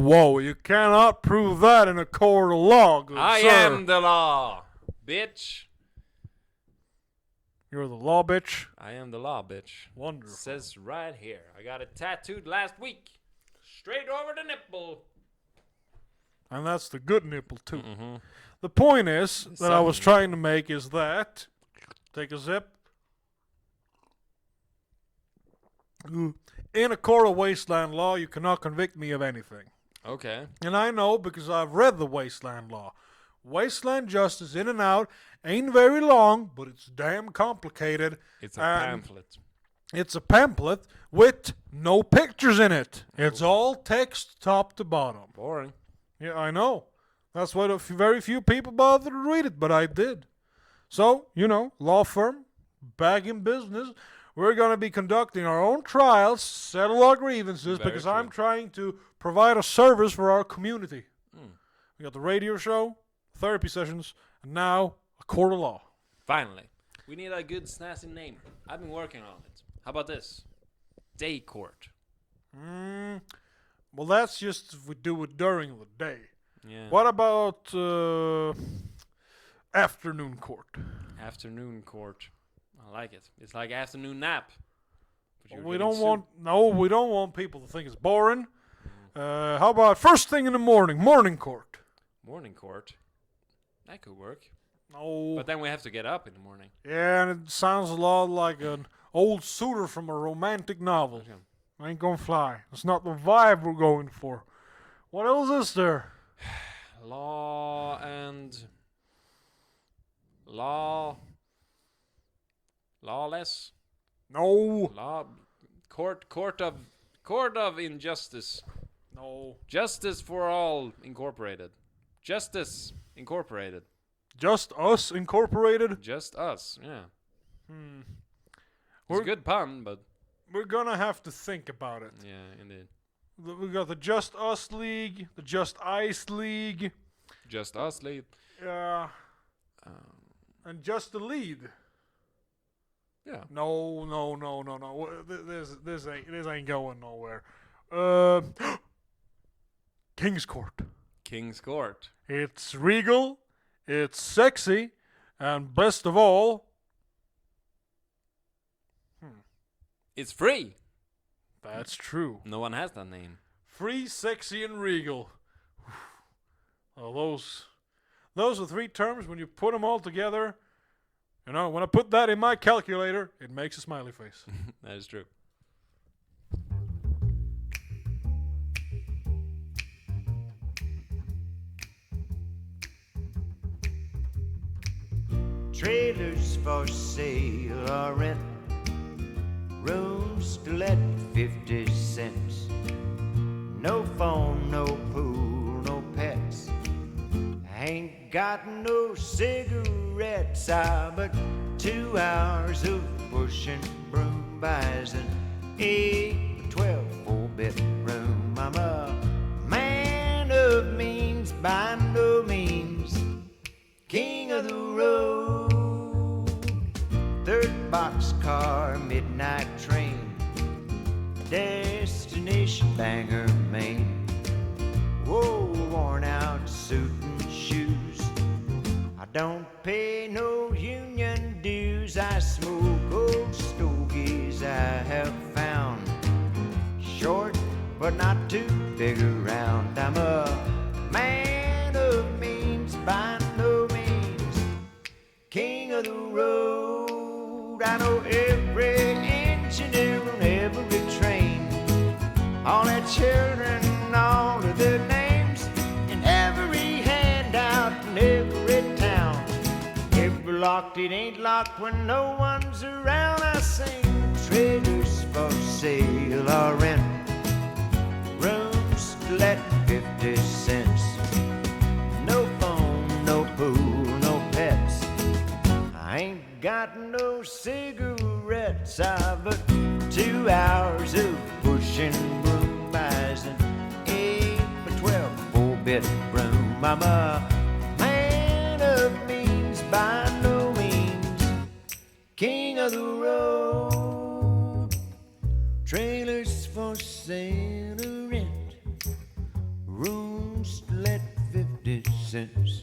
Whoa. You cannot prove that in a court of law, good I sir. am the law, bitch. You're the law, bitch? I am the law, bitch. Wonderful. It says right here. I got it tattooed last week. Straight over the nipple. And that's the good nipple, too. The point is, that I was trying to make is that... Take a sip. In a court of wasteland law, you cannot convict me of anything. Okay. And I know because I've read the wasteland law. Wasteland justice, in and out, ain't very long, but it's damn complicated. It's a pamphlet. It's a pamphlet with no pictures in it. It's all text top to bottom. Boring. Yeah, I know. That's why very few people bother to read it, but I did. So, law firm, back in business. We're going to be conducting our own trials, settle our grievances, Very because true. I'm trying to provide a service for our community. We got the radio show, therapy sessions, and now a court of law. Finally. We need a good snazzy name. I've been working on it. How about this? Day court. Well, that's just if we do it during the day. Yeah. What about afternoon court? Afternoon court. I like it. It's like afternoon nap. We don't want people to think it's boring. How about first thing in the morning, morning court? Morning court? That could work. No. But then we have to get up in the morning. Yeah, and it sounds a lot like an old suitor from a romantic novel. Okay. Ain't gonna fly. It's not the vibe we're going for. What else is there? Law and... Lawless? No. Court of injustice. No. Justice for all incorporated. Justice incorporated. Just Us Incorporated? Just us, yeah. It's We're- a good pun, but... We're gonna have to think about it. Yeah, indeed. We got the Just Us League, the Just Ice League. Just us, lead. Yeah. And Just the Lead. Yeah. No. This ain't going nowhere. King's Court. King's Court. It's regal, it's sexy, and best of all, It's free. that's true. No one has that name. Free, sexy, and regal. Well, those are three terms. When you put them all together, when I put that in my calculator, it makes a smiley face. That is true. trailers for sale or rent, rooms to let 50 cents. No phone, no pool, no pets. Ain't got no cigarettes, but 2 hours of pushing broom buys an 8, 12, 4-bedroom. I'm a man of means, by no means king of the road. 3rd boxcar, midnight train, destination Bangor, Maine. Whoa, worn out suit and shoes. I don't pay no union dues. I smoke old stogies I have found, short but not too big around. I'm a man of means, by no means king of the road. I know every engineer on every train, all their children, all of their names, and every handout in every town. If we're locked, it ain't locked when no one's around. I sing trailers for sale or rent, rooms to let 50 cents. No phone, no pool, no pets. I ain't got no cigarettes, but 2 hours of pushing broom buys an 8 by 12, 4-bedroom. I'm a man of means, by no means king of the road. Trailers for sale or rent, rooms to let 50 cents.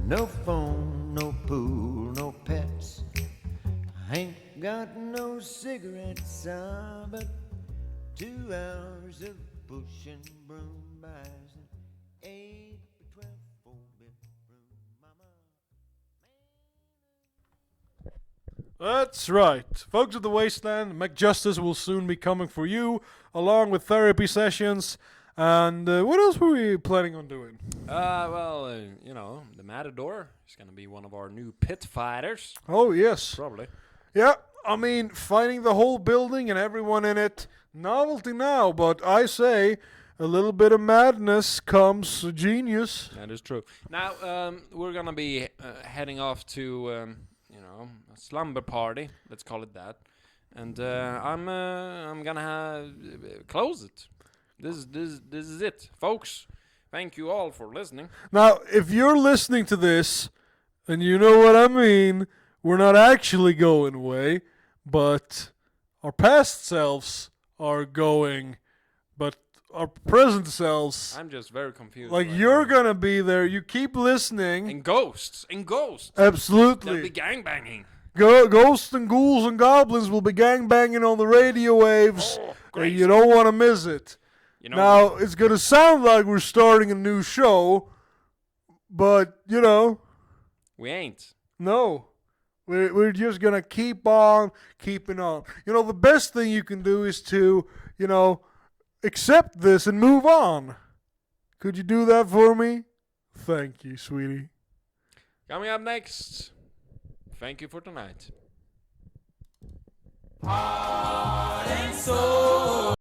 No phone, no pool, no pets. I ain't got no cigarettes, but 2 hours of pushing broom buys an 8 by 12, 4-bedroom. That's right. Folks of the Wasteland, McJustice will soon be coming for you, along with therapy sessions. And what else were we planning on doing? You know, the Matador is going to be one of our new pit fighters. Oh, yes. Probably. Yeah, I mean, fighting the whole building and everyone in it, novelty now, but I say a little bit of madness comes genius. That is true. Now, we're going to be heading off to, a slumber party, let's call it that. And I'm going to close it. This is it, folks. Thank you all for listening. Now, if you're listening to this, and you know what I mean, we're not actually going away, but our past selves are going, but our present selves... I'm just very confused. Like, right you're now. gonna be there, you keep listening. And ghosts. Absolutely. They'll be gangbanging. Ghosts and ghouls and goblins will be gangbanging on the radio waves. And you don't want to miss it. You know, now, it's going to sound like we're starting a new show, but, we ain't. No. We're just going to keep on keeping on. The best thing you can do is to, accept this and move on. Could you do that for me? Thank you, sweetie. Coming up next, thank you for tonight. Heart and soul.